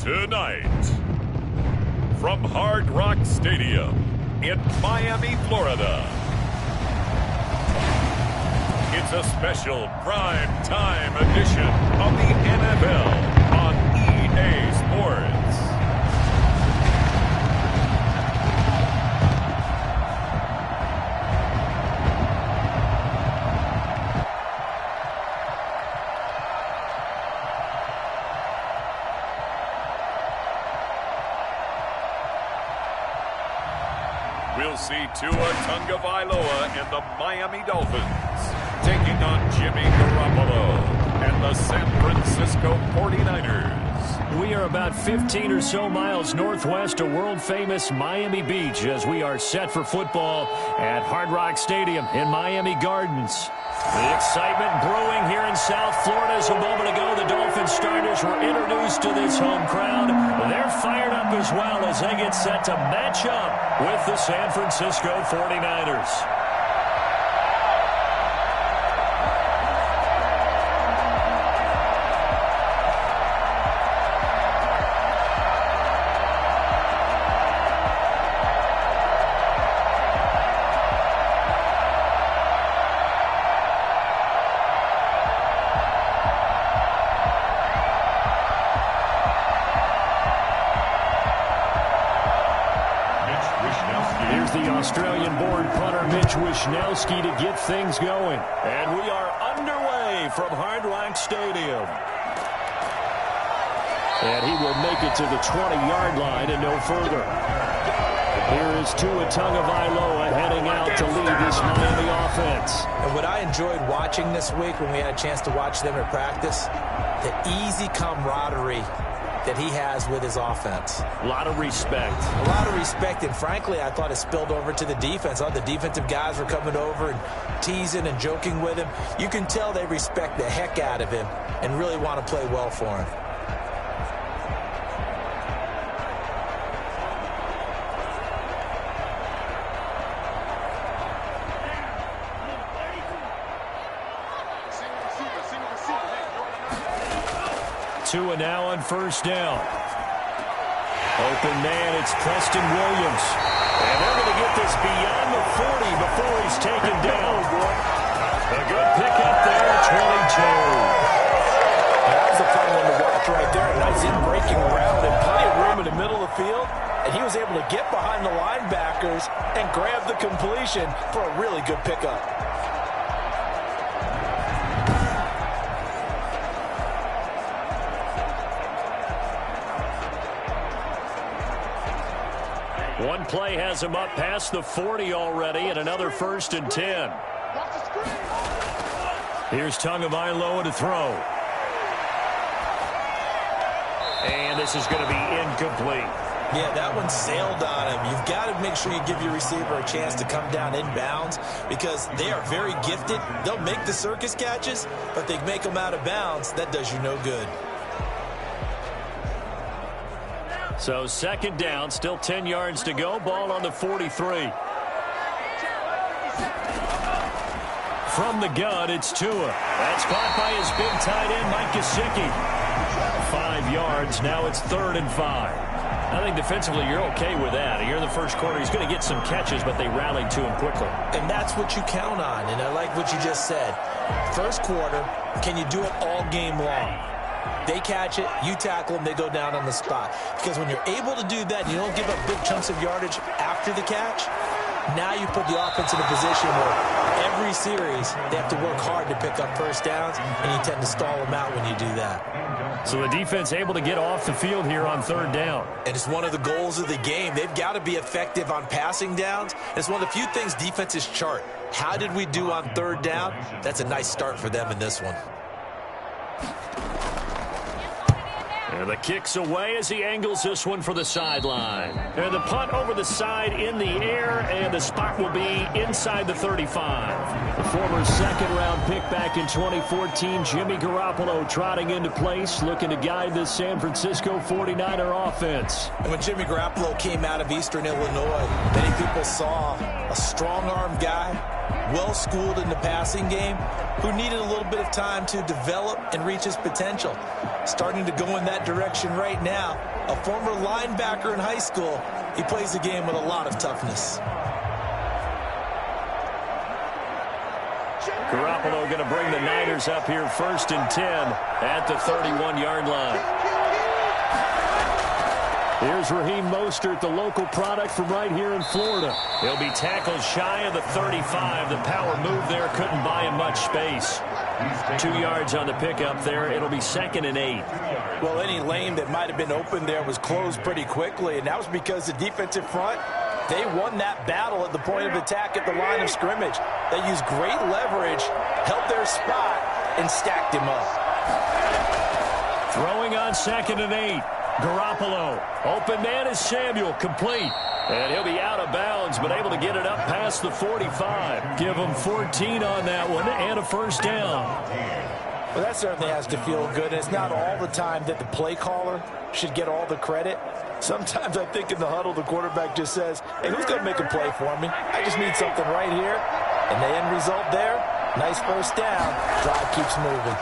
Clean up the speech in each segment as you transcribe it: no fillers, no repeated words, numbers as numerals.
Tonight, from Hard Rock Stadium in Miami, Florida, it's a special prime time edition of the NFL on EA Sports. We'll see Tua Tagovailoa and the Miami Dolphins taking on Jimmy Garoppolo and the San Francisco 49ers. We are about 15 or so miles northwest of world-famous Miami Beach as we are set for football at Hard Rock Stadium in Miami Gardens. The excitement brewing here in South Florida. As a moment ago, the Dolphins starters were introduced to this home crowd. They're fired up as well as they get set to match up with the San Francisco 49ers. Here's the Australian-born punter Mitch Wishnowsky to get things going. And we are underway from Hard Rock Stadium. And he will make it to the 20-yard line and no further. Here is Tua Tagovailoa heading out to lead this Miami offense. And what I enjoyed watching this week when we had a chance to watch them at practice, the easy camaraderie that he has with his offense. A lot of respect. A lot of respect, and frankly, I thought it spilled over to the defense. All the defensive guys were coming over and teasing and joking with him. You can tell they respect the heck out of him and really want to play well for him. Tua now on first down. Open man, it's Preston Williams. And they're going to get this beyond the 40 before he's taken down. A good pickup there, 22. That was a fun one to watch right there. A nice in-breaking route and plenty of room in the middle of the field. And he was able to get behind the linebackers and grab the completion for a really good pickup. One play has him up past the 40 already, and another 1st and 10. Here's Tagovailoa to throw. And this is going to be incomplete. Yeah, that one sailed on him. You've got to make sure you give your receiver a chance to come down inbounds because they are very gifted. They'll make the circus catches, but they make them out of bounds. That does you no good. So 2nd down, still 10 yards to go. Ball on the 43. From the gun, it's Tua. That's caught by his big tight end, Mike Gesicki. 5 yards. Now it's 3rd and 5. I think defensively you're okay with that. Here in the first quarter, he's going to get some catches, but they rallied to him quickly. And that's what you count on, and I like what you just said. First quarter, can you do it all game long? They catch it, you tackle them, they go down on the spot. Because when you're able to do that, you don't give up big chunks of yardage after the catch, now you put the offense in a position where every series they have to work hard to pick up first downs, and you tend to stall them out when you do that. So the defense able to get off the field here on 3rd down. And it's one of the goals of the game. They've got to be effective on passing downs. It's one of the few things defenses chart. How did we do on 3rd down? That's a nice start for them in this one. And the kick's away as he angles this one for the sideline. And the punt over the side in the air, and the spot will be inside the 35. The former 2nd-round pick back in 2014, Jimmy Garoppolo trotting into place, looking to guide this San Francisco 49er offense. And when Jimmy Garoppolo came out of Eastern Illinois, many people saw a strong-arm guy well-schooled in the passing game, who needed a little bit of time to develop and reach his potential. Starting to go in that direction right now. A former linebacker in high school, he plays the game with a lot of toughness. Garoppolo going to bring the Niners up here 1st and 10 at the 31-yard line. Here's Raheem Mostert, the local product from right here in Florida. He'll be tackled shy of the 35. The power move there couldn't buy him much space. 2 yards on the pickup there. It'll be 2nd and 8. Well, any lane that might have been open there was closed pretty quickly, and that was because the defensive front, they won that battle at the point of attack at the line of scrimmage. They used great leverage, held their spot, and stacked him up. Throwing on 2nd and 8. Garoppolo. Open man is Samuel. Complete. And he'll be out of bounds, but able to get it up past the 45. Give him 14 on that one and a 1st down. Well, that certainly has to feel good. It's not all the time that the play caller should get all the credit. Sometimes I think in the huddle, the quarterback just says, hey, who's going to make a play for me? I just need something right here. And the end result there, nice 1st down. Drive keeps moving.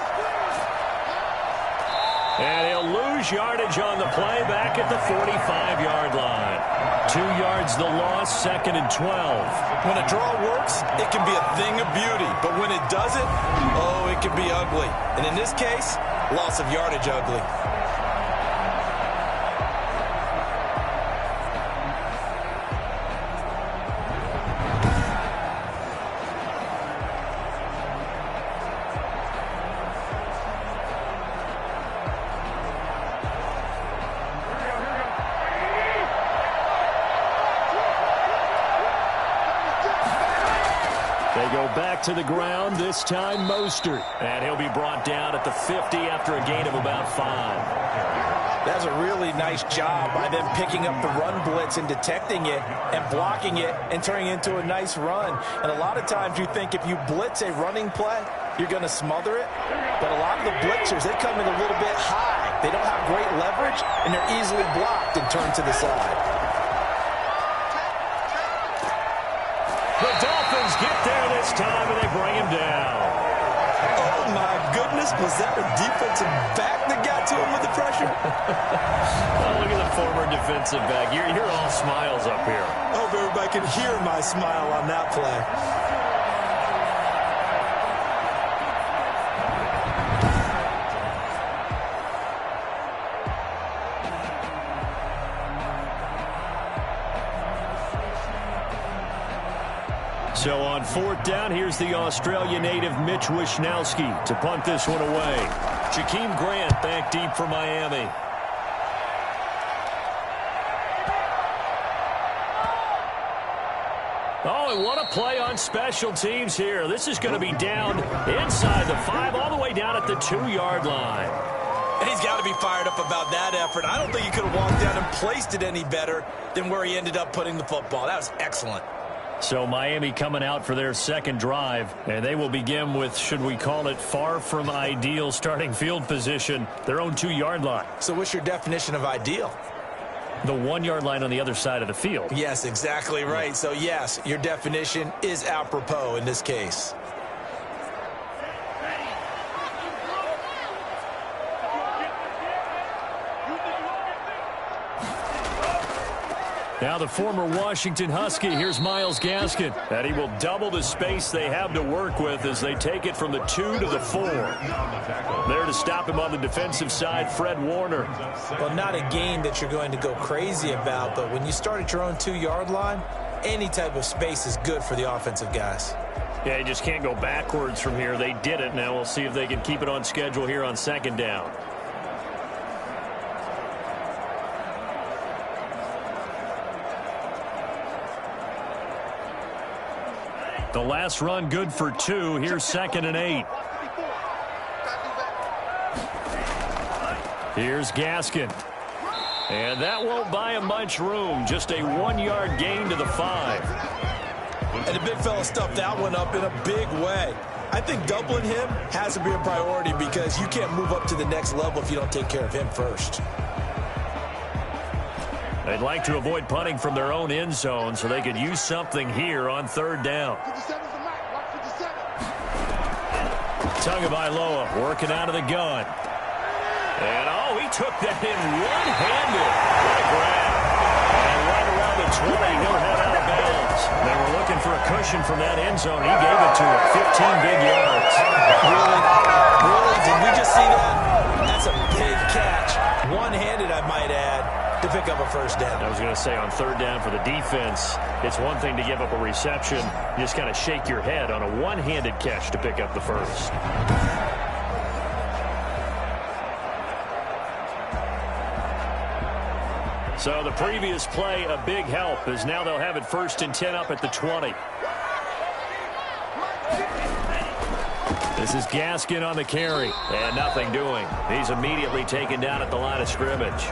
And he'll lose yardage on the play back at the 45-yard line. 2 yards the loss, 2nd and 12. When a draw works, it can be a thing of beauty. But when it doesn't, oh, it can be ugly. And in this case, loss of yardage ugly. Back to the ground, this time Mostert. And he'll be brought down at the 50 after a gain of about 5. That's a really nice job by them picking up the run blitz and detecting it and blocking it and turning it into a nice run. And a lot of times you think if you blitz a running play, you're going to smother it. But a lot of the blitzers, they come in a little bit high. They don't have great leverage, and they're easily blocked and turned to the side. The Dolphins get there this time, and they bring him down. Oh, my goodness. Was that a defensive back that got to him with the pressure? Oh, look at the former defensive back. You're all smiles up here. I hope everybody can hear my smile on that play. So on 4th down, here's the Australia native Mitch Wishnowsky to punt this one away. Jakeem Grant back deep for Miami. Oh, and what a play on special teams here. This is going to be down inside the 5, all the way down at the 2-yard line. And he's got to be fired up about that effort. I don't think he could have walked down and placed it any better than where he ended up putting the football. That was excellent. So Miami coming out for their 2nd drive, and they will begin with, should we call it, far from ideal starting field position, their own 2-yard line. So what's your definition of ideal? The 1-yard line on the other side of the field. Yes, exactly right. So yes, your definition is apropos in this case. Now the former Washington Husky, here's Myles Gaskin. And he will double the space they have to work with as they take it from the 2 to the 4. There to stop him on the defensive side, Fred Warner. Well, not a game that you're going to go crazy about, but when you start at your own 2-yard line, any type of space is good for the offensive guys. Yeah, you just can't go backwards from here. They did it. Now we'll see if they can keep it on schedule here on 2nd down. The last run good for 2. Here's 2nd and 8. Here's Gaskin. And that won't buy him much room. Just a 1-yard gain to the 5. And the big fella stuffed that one up in a big way. I think doubling him has to be a priority because you can't move up to the next level if you don't take care of him first. They'd like to avoid punting from their own end zone so they could use something here on 3rd down. Tagovailoa working out of the gun. And, oh, he took that in one-handed. What a grab. And right around the 20, he'll head out of bounds. They were looking for a cushion from that end zone. He gave it to him. 15 big yards. Really? Really? Did we just see that? That's a big catch. One-handed, I might add, to pick up a first down. I was going to say, on third down for the defense, it's one thing to give up a reception. You just kind of shake your head on a one-handed catch to pick up the first. So the previous play, a big help, as now they'll have it 1st and 10 up at the 20. This is Gaskin on the carry, and nothing doing. He's immediately taken down at the line of scrimmage.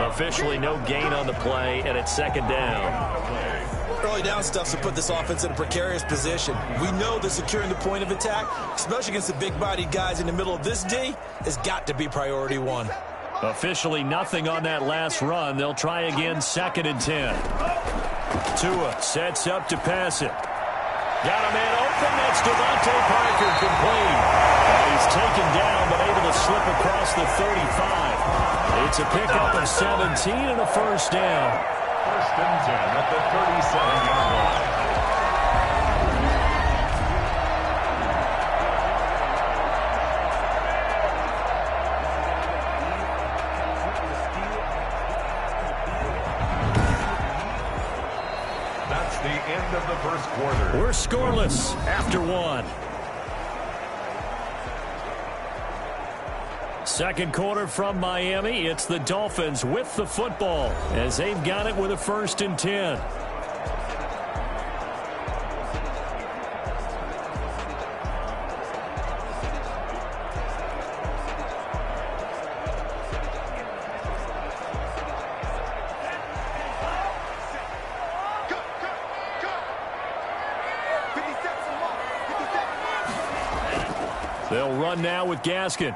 Officially no gain on the play, and it's 2nd down. Early down stuff to put this offense in a precarious position. We know that securing the point of attack, especially against the big-bodied guys in the middle of this D, has got to be priority one. Officially nothing on that last run. They'll try again, 2nd and 10. Tua sets up to pass it. Got a man open. That's Devontae Parker complete. And he's taken down but able to slip across the 35. It's a pickup of 17 and a first down. 1st and 10 at the 37-yard line. That's the end of the first quarter. We're scoreless after one. Second quarter from Miami. It's the Dolphins with the football as they've got it with a 1st and 10. They'll run now with Gaskin.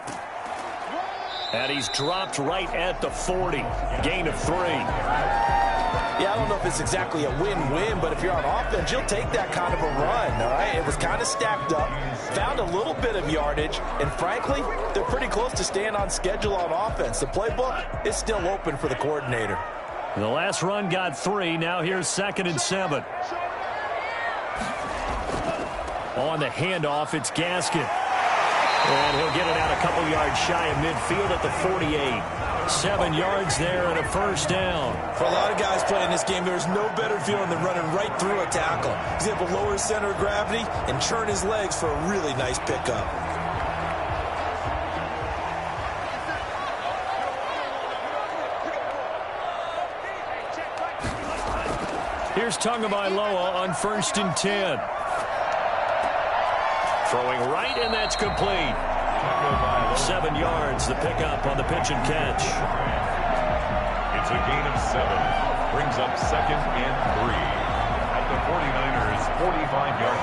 And he's dropped right at the 40. Gain of 3. Yeah, I don't know if it's exactly a win-win, but if you're on offense, you'll take that kind of a run, all right? It was kind of stacked up, found a little bit of yardage, and frankly, they're pretty close to staying on schedule on offense. The playbook is still open for the coordinator. The last run got 3. Now here's 2nd and 7. On the handoff, it's Gaskin. And he'll get it out a couple yards shy of midfield at the 48. 7 yards there and a first down. For a lot of guys playing this game, there's no better feeling than running right through a tackle. He's able to lower his center of gravity and churn his legs for a really nice pickup. Here's Tagovailoa on 1st and 10. Throwing right, and that's complete. 7 yards, the pickup on the pitch and catch. It's a gain of 7. Brings up 2nd and 3 at the 49ers' 45-yard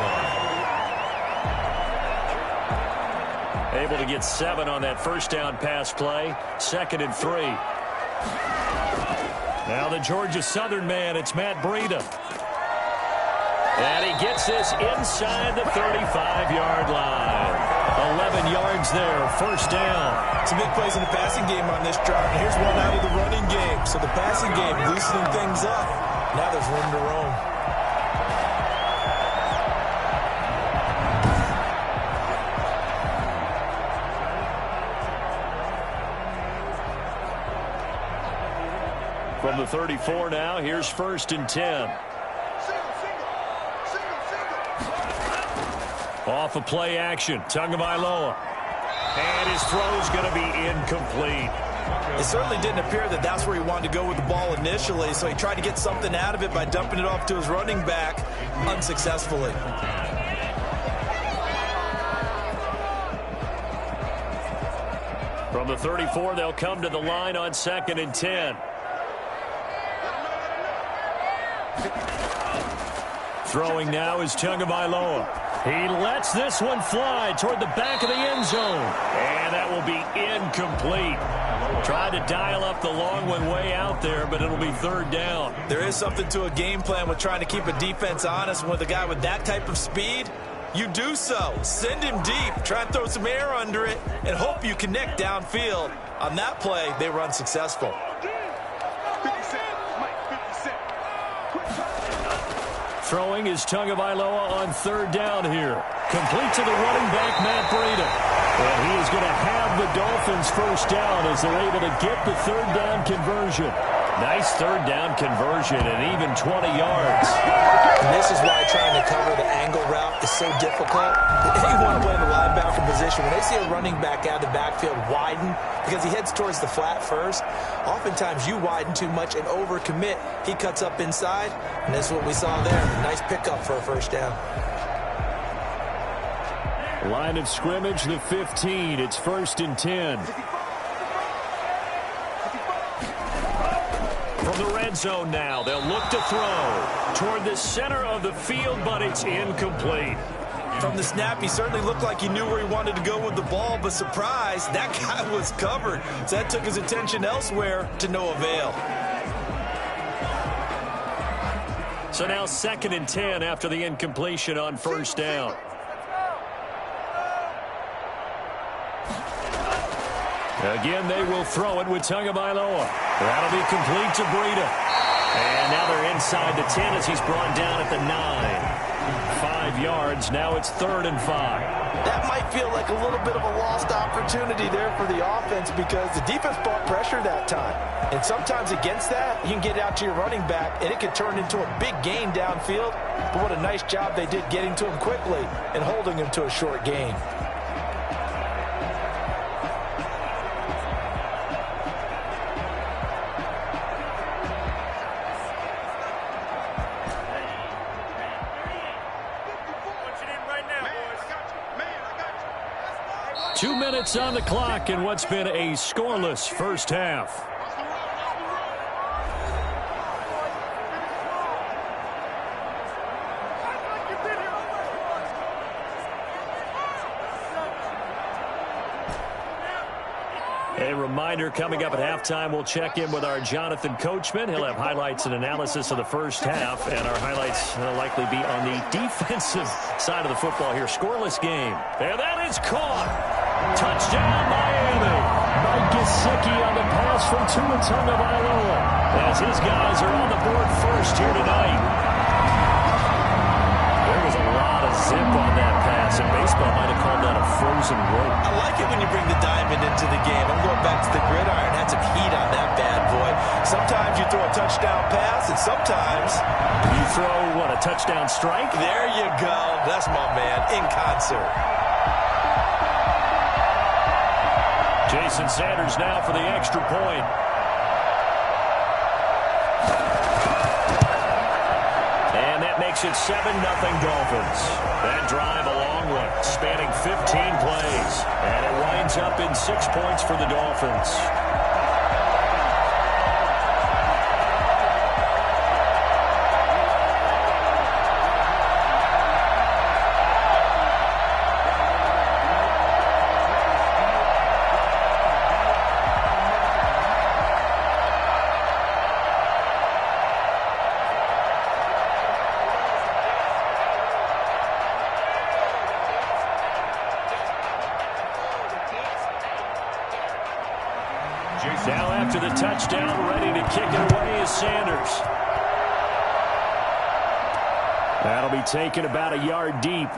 line. Able to get 7 on that first down pass play. 2nd and 3. Now the Georgia Southern man, it's Matt Breida. And he gets this inside the 35-yard line. 11 yards there, first down. Some big plays in the passing game on this drive. And here's one out of the running game. So the passing game loosening things up. Now there's room to roam. From the 34 now, here's 1st and 10. Off of play action, Tagovailoa. And his throw's going to be incomplete. It certainly didn't appear that that's where he wanted to go with the ball initially, so he tried to get something out of it by dumping it off to his running back unsuccessfully. From the 34, they'll come to the line on 2nd and 10. Throwing now is Tagovailoa. He lets this one fly toward the back of the end zone. And that will be incomplete. Tried to dial up the long one way out there, but it'll be 3rd down. There is something to a game plan with trying to keep a defense honest. With a guy with that type of speed, You do so. Send him deep. Try and throw some air under it and hope you connect downfield. On that play, they were unsuccessful. Throwing is Tagovailoa on third down here. Complete to the running back, Matt Breida. And he is going to have the Dolphins first down as they're able to get the third down conversion. Nice third down conversion and even 20 yards. And this is why trying to cover the angle route is so difficult. Anyone playing the linebacker position, when they see a running back out of the backfield widen because he heads towards the flat first, oftentimes you widen too much and overcommit. He cuts up inside, and that's what we saw there. Nice pickup for a first down. Line of scrimmage, the 15. It's 1st and 10. From the red zone now, they'll look to throw toward the center of the field, but it's incomplete. From the snap, he certainly looked like he knew where he wanted to go with the ball, but surprise, that guy was covered. So that took his attention elsewhere to no avail. So now 2nd and 10 after the incompletion on first down. Again, they will throw it with Tagovailoa. That'll be complete to Breida. And now they're inside the 10 as he's brought down at the 9. 5 yards. Now it's 3rd and 5. That might feel like a little bit of a lost opportunity there for the offense because the defense brought pressure that time. And sometimes against that, you can get out to your running back, and it can turn into a big gain downfield. But what a nice job they did getting to him quickly and holding him to a short gain. Two minutes on the clock in what's been a scoreless first half. A reminder, coming up at halftime, we'll check in with our Jonathan Coachman. He'll have highlights and analysis of the first half, and our highlights will likely be on the defensive side of the football here. Scoreless game. And that is caught. Touchdown, Miami. Mike Gesicki on the pass from Tua Tagovailoa as his guys are on the board first here tonight. There was a lot of zip on that pass, and baseball might have called that a frozen rope. I like it when you bring the diamond into the game. I'm going back to the gridiron. Had some heat on that bad boy. Sometimes you throw a touchdown pass, and sometimes you throw, what, a touchdown strike? There you go. That's my man, in concert. Jason Sanders now for the extra point. And that makes it 7-0 Dolphins. That drive a long one, spanning 15 plays. And it winds up in 6 points for the Dolphins. Now after the touchdown, ready to kick it away is Sanders. That'll be taken about a yard deep.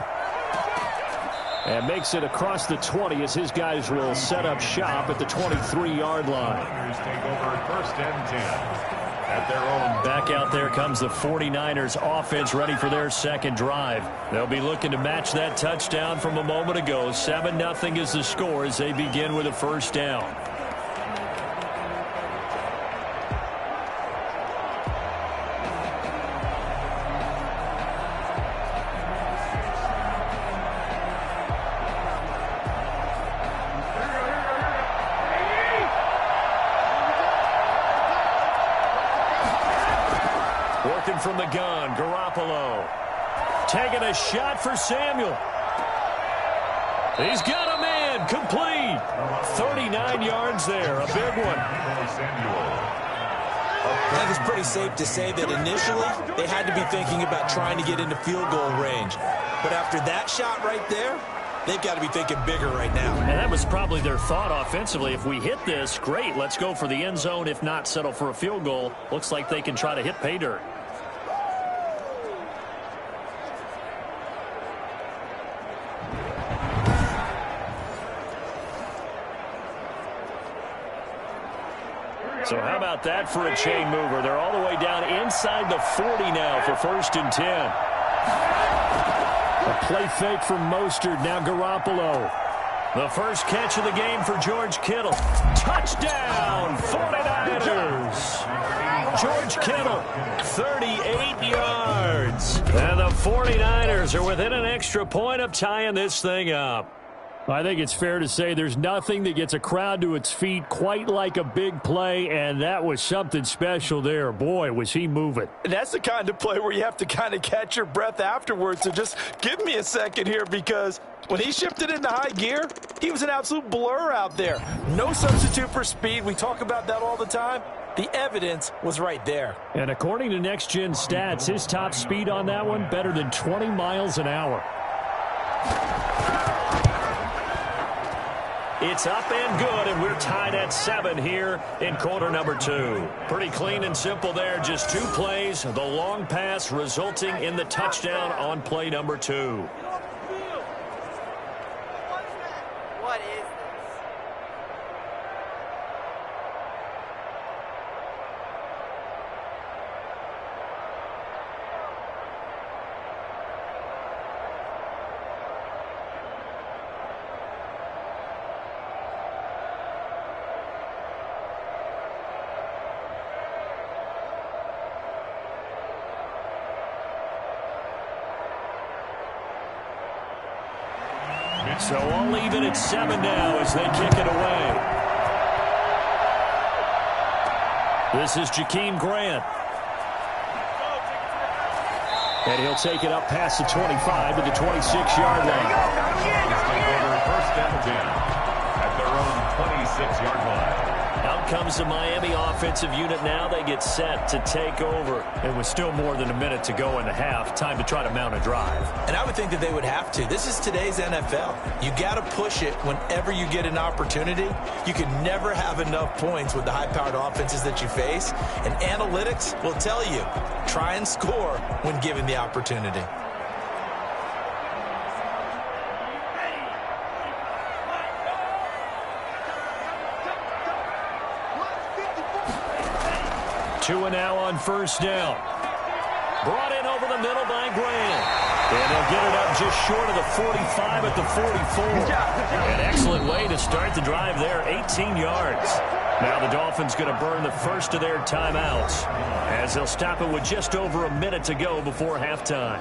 And makes it across the 20 as his guys will set up shop at the 23-yard line. Take over 1st and 10 at their own. Back out there comes the 49ers offense ready for their second drive. They'll be looking to match that touchdown from a moment ago. 7-0 is the score as they begin with a first down. Working from the gun, Garoppolo. Taking a shot for Samuel. He's got a man, complete. 39 yards there, a big one. I think it's pretty safe to say that initially they had to be thinking about trying to get into field goal range. But after that shot right there, they've got to be thinking bigger right now. And that was probably their thought offensively. If we hit this, great, let's go for the end zone. If not, settle for a field goal. Looks like they can try to hit pay dirt. So how about that for a chain mover? They're all the way down inside the 40 now for 1st and 10. A play fake from Mostert, now Garoppolo. The first catch of the game for George Kittle. Touchdown, 49ers. George Kittle, 38 yards. And the 49ers are within an extra point of tying this thing up. I think it's fair to say there's nothing that gets a crowd to its feet quite like a big play, and that was something special there. Boy, was he moving. And that's the kind of play where you have to kind of catch your breath afterwards. So just give me a second here, because when he shifted into high gear, he was an absolute blur out there. No substitute for speed. We talk about that all the time. The evidence was right there. And according to Next Gen Stats, his top speed on that one, better than 20 miles an hour. It's up and good, and we're tied at 7 here in quarter number 2. Pretty clean and simple there. Just 2 plays. The long pass resulting in the touchdown on play number 2. What is this? So all even at 7 now as they kick it away. This is Jakeem Grant. And he'll take it up past the 25 to the 26-yard line. It's taken over 1st and 10 at their own 26-yard line. Out comes the Miami offensive unit now. They get set to take over. It was still more than a minute to go in the half. Time to try to mount a drive. And I would think that they would have to. This is today's NFL. You got to push it whenever you get an opportunity. You can never have enough points with the high-powered offenses that you face. And analytics will tell you, try and score when given the opportunity. Two and now on 1st down. Brought in over the middle by Grant. And they'll get it up just short of the 45 at the 44. An excellent way to start the drive there, 18 yards. Now the Dolphins going to burn the first of their timeouts as they'll stop it with just over a minute to go before halftime.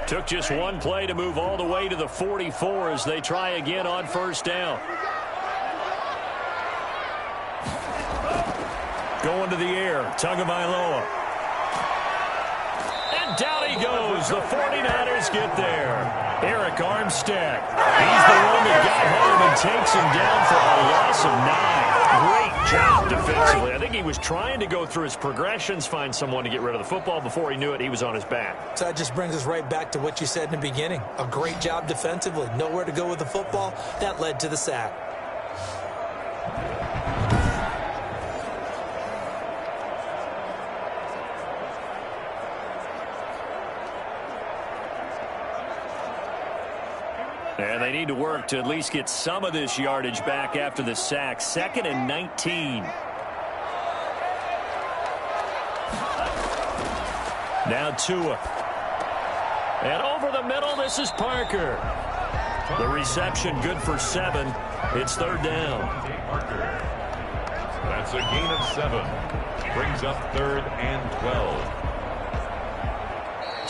Took just one play to move all the way to the 44 as they try again on 1st down. Going to the air, Tagovailoa. And down he goes. The 49ers get there. Eric Armstead. He's the one that got home and takes him down for a loss of 9. Great job defensively. I think he was trying to go through his progressions, find someone to get rid of the football. Before he knew it, he was on his back. So that just brings us right back to what you said in the beginning. A great job defensively. Nowhere to go with the football. That led to the sack. And they need to work to at least get some of this yardage back after the sack. 2nd and 19. Now Tua. And over the middle, this is Parker. The reception good for 7. It's 3rd down. That's a gain of 7. Brings up 3rd and 12.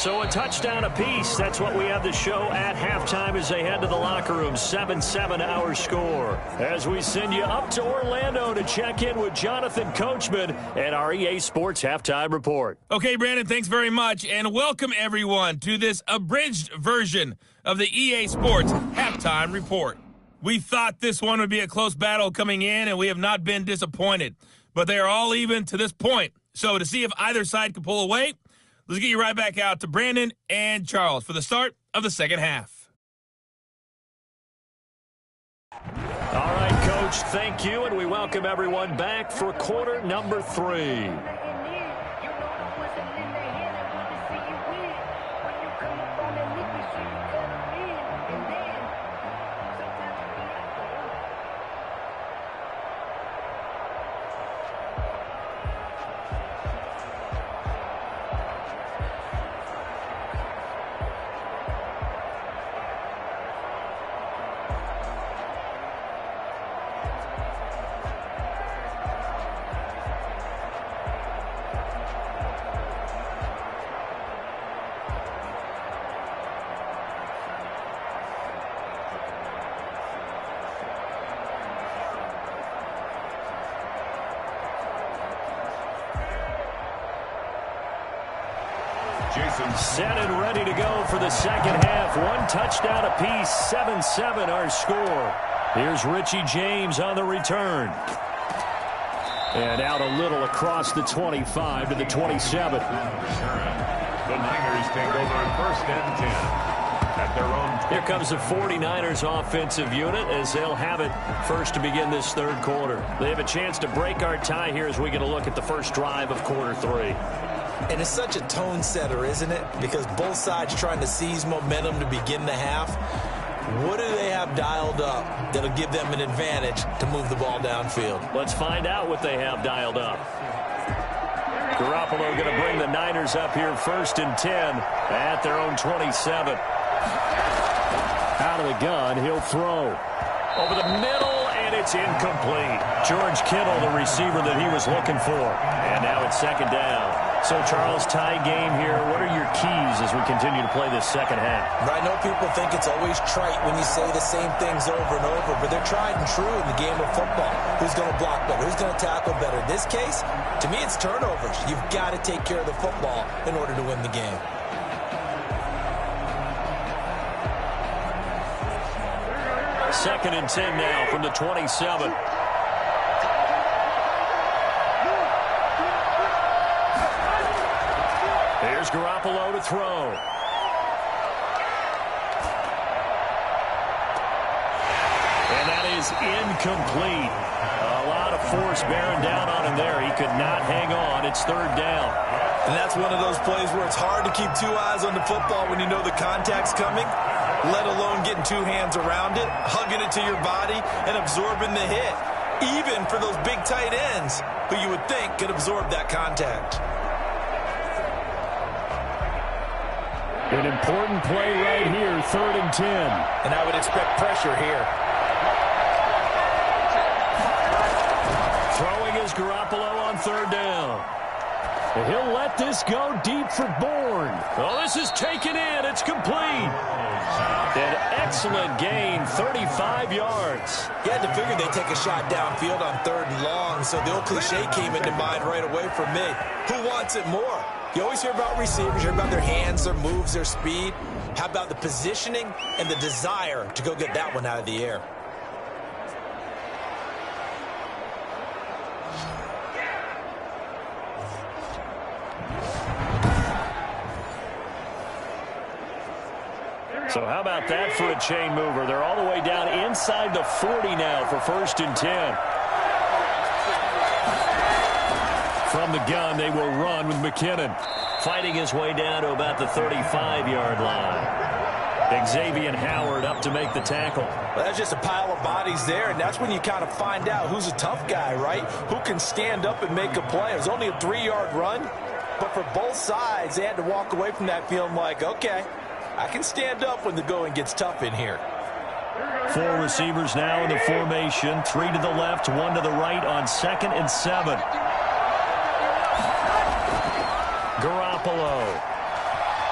So a touchdown apiece. That's what we have the show at halftime as they head to the locker room. 7-7 our score. As we send you up to Orlando to check in with Jonathan Coachman and our EA Sports Halftime Report. Okay, Brandon, thanks very much. And welcome, everyone, to this abridged version of the EA Sports Halftime Report. We thought this one would be a close battle coming in, and we have not been disappointed. But they are all even to this point. So to see if either side can pull away, let's get you right back out to Brandon and Charles for the start of the second half. All right, Coach, thank you, and we welcome everyone back for quarter number 3. Set and ready to go for the second half. One touchdown apiece, 7-7 our score. Here's Richie James on the return. And out a little across the 25 to the 27. The Niners take over first and 10 at their own. Here comes the 49ers offensive unit as they'll have it first to begin this third quarter. They have a chance to break our tie here as we get a look at the first drive of quarter 3. And it's such a tone setter, isn't it? Because both sides trying to seize momentum to begin the half. What do they have dialed up that'll give them an advantage to move the ball downfield? Let's find out what they have dialed up. Garoppolo going to bring the Niners up here first and 10 at their own 27. Out of the gun, he'll throw. Over the middle, and it's incomplete. George Kittle, the receiver that he was looking for. And now it's second down. So, Charles, tie game here. What are your keys as we continue to play this second half? I know people think it's always trite when you say the same things over and over, but they're tried and true in the game of football. Who's going to block better? Who's going to tackle better? In this case, to me, it's turnovers. You've got to take care of the football in order to win the game. Second and 10 now from the 27. Here's Garoppolo to throw. And that is incomplete. A lot of force bearing down on him there. He could not hang on. It's third down. And that's one of those plays where it's hard to keep two eyes on the football when you know the contact's coming, let alone getting two hands around it, hugging it to your body, and absorbing the hit, even for those big tight ends who you would think could absorb that contact. An important play right here, third and 10. And I would expect pressure here. Throwing is Garoppolo on third down. And he'll let this go deep for Bourne. Oh, this is taken in. It's complete. An excellent gain, 35 yards. You had to figure they'd take a shot downfield on third and long, so the old cliche came into mind right away for me. Who wants it more? You always hear about receivers, you hear about their hands, their moves, their speed. How about the positioning and the desire to go get that one out of the air? So how about that for a chain mover? They're all the way down inside the 40 now for first and 10. From the gun, they will run with McKinnon. Fighting his way down to about the 35-yard line. Xavier Howard up to make the tackle. Well, that's just a pile of bodies there, and that's when you kind of find out who's a tough guy, right? Who can stand up and make a play. It was only a 3-yard run, but for both sides, they had to walk away from that feeling like, okay, I can stand up when the going gets tough in here. 4 receivers now in the formation. 3 to the left, 1 to the right on 2nd and 7. Garoppolo.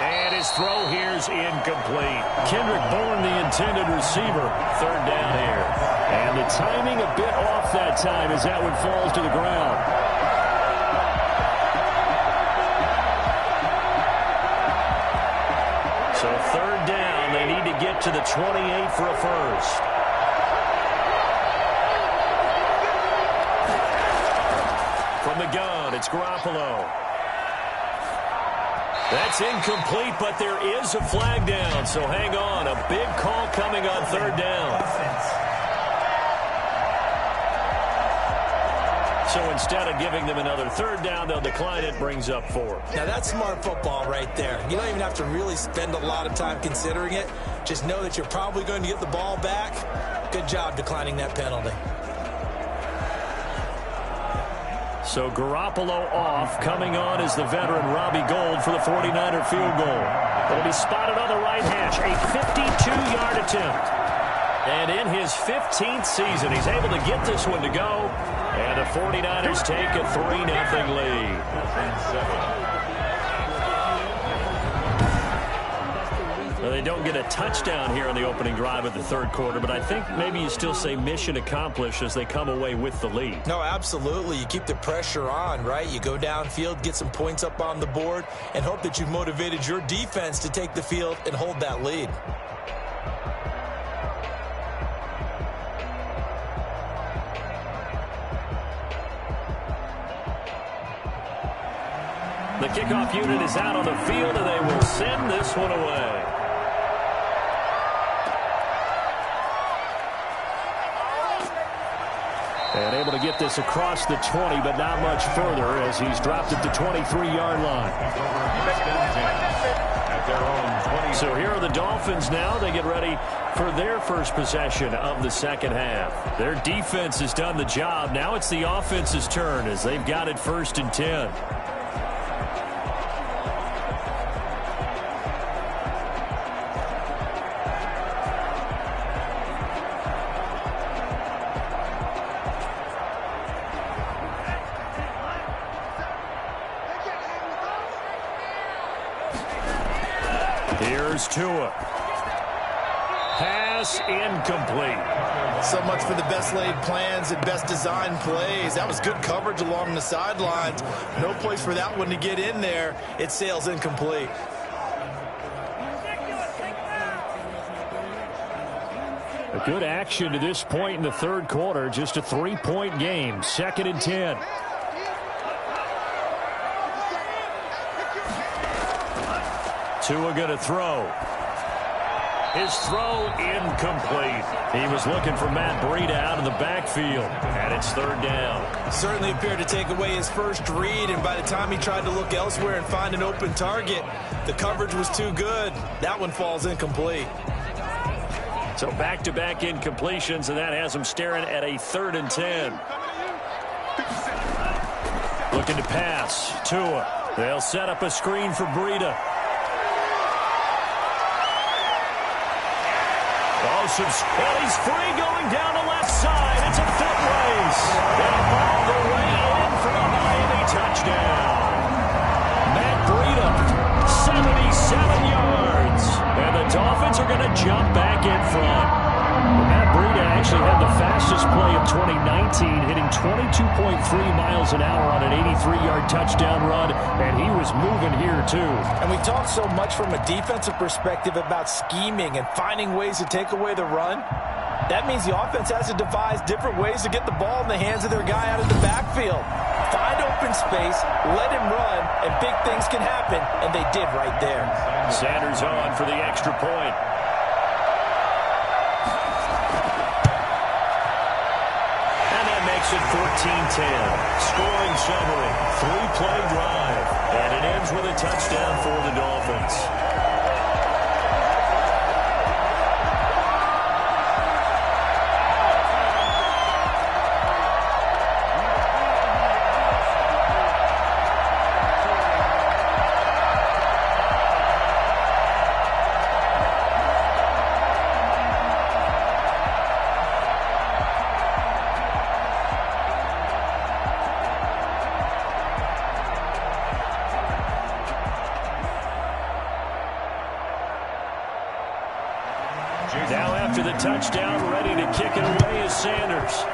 And his throw here's incomplete. Kendrick Bourne, the intended receiver. Third down here. And the timing a bit off that time as that one falls to the ground. So third down, they need to get to the 28 for a first. From the gun, it's Garoppolo. That's incomplete, but there is a flag down, so hang on. A big call coming on third down. So instead of giving them another third down, they'll decline it, brings up 4. Now, that's smart football right there. You don't even have to really spend a lot of time considering it. Just know that you're probably going to get the ball back. Good job declining that penalty. So Garoppolo off. Coming on is the veteran Robbie Gould for the 49er field goal. It'll be spotted on the right hash. A 52-yard attempt. And in his 15th season, he's able to get this one to go. And the 49ers take a 3-0 lead. Well, they don't get a touchdown here on the opening drive of the third quarter, but I think maybe you still say mission accomplished as they come away with the lead. No, absolutely. You keep the pressure on, right? You go downfield, get some points up on the board, and hope that you've motivated your defense to take the field and hold that lead. The kickoff unit is out on the field, and they will send this one away. And able to get this across the 20, but not much further as he's dropped at the 23-yard line. So here are the Dolphins now. They get ready for their first possession of the second half. Their defense has done the job. Now it's the offense's turn as they've got it 1st and 10. Here's Tua. Pass incomplete. So much for the best laid plans and best designed plays. That was good coverage along the sidelines. No place for that one to get in there. It sails incomplete. A good action to this point in the third quarter. Just a 3-point game. 2nd and 10. Tua going to throw. His throw incomplete. He was looking for Matt Breida out of the backfield, and it's 3rd down. Certainly appeared to take away his first read, and by the time he tried to look elsewhere and find an open target, the coverage was too good. That one falls incomplete. So back-to-back incompletions, and that has him staring at a 3rd and 10. Looking to pass. Tua. They'll set up a screen for Breida. Well, he's free going down the left side. It's a foot race. And a ball the way in for a Miami touchdown. Matt Breida, 77 yards. And the Dolphins are going to jump back in front. Matt Breida actually had the fastest play of 2019, hitting 22.3 miles an hour on an 83-yard touchdown run, and he was moving here too. And we talk so much from a defensive perspective about scheming and finding ways to take away the run. That means the offense has to devise different ways to get the ball in the hands of their guy out of the backfield. Find open space, let him run, and big things can happen, and they did right there. Sanders on for the extra point. Makes it 14-10. Scoring summary, 3-play drive, and it ends with a touchdown for the Dolphins. after the touchdown, ready to kick it away is Sanders.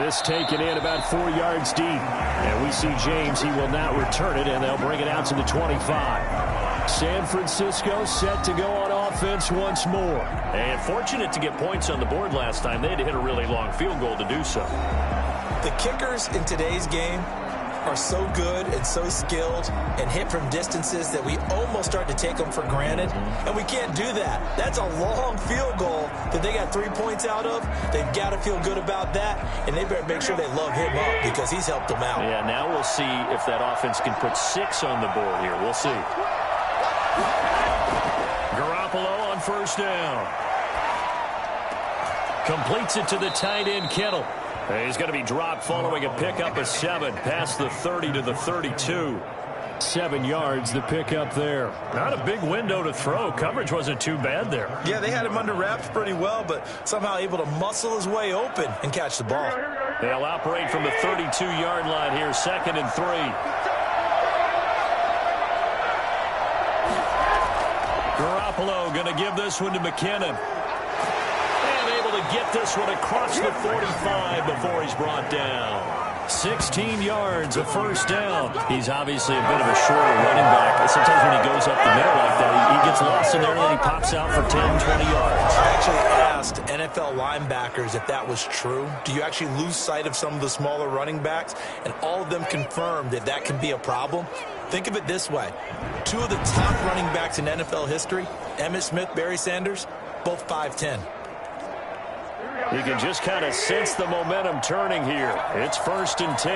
This taken in about 4 yards deep. And we see James, he will not return it, and they'll bring it out to the 25. San Francisco set to go on offense once more. And fortunate to get points on the board last time. They had to hit a really long field goal to do so. The kickers in today's game are so good and so skilled and hit from distances that we almost start to take them for granted, and we can't do that. That's a long field goal that they got 3 points out of. They've got to feel good about that, and they better make sure they love him up because he's helped them out. Yeah, now we'll see if that offense can put 6 on the board here. We'll see. Garoppolo on first down. Completes it to the tight end, Kittle. He's going to be dropped following a pickup of 7 past the 30 to the 32. 7 yards, the pickup there. Not a big window to throw. Coverage wasn't too bad there. Yeah, they had him under wraps pretty well, but somehow able to muscle his way open and catch the ball. They'll operate from the 32-yard line here, 2nd and 3. Garoppolo going to give this one to McKinnon. To get this one across the 45 before he's brought down. 16 yards, a first down. He's obviously a bit of a shorter running back. Sometimes when he goes up the middle like that, he gets lost in there and then he pops out for 10, 20 yards. I actually asked NFL linebackers if that was true. Do you actually lose sight of some of the smaller running backs? And all of them confirmed that that can be a problem. Think of it this way. 2 of the top running backs in NFL history, Emmitt Smith, Barry Sanders, both 5'10". You can just kind of sense the momentum turning here. It's 1st and 10.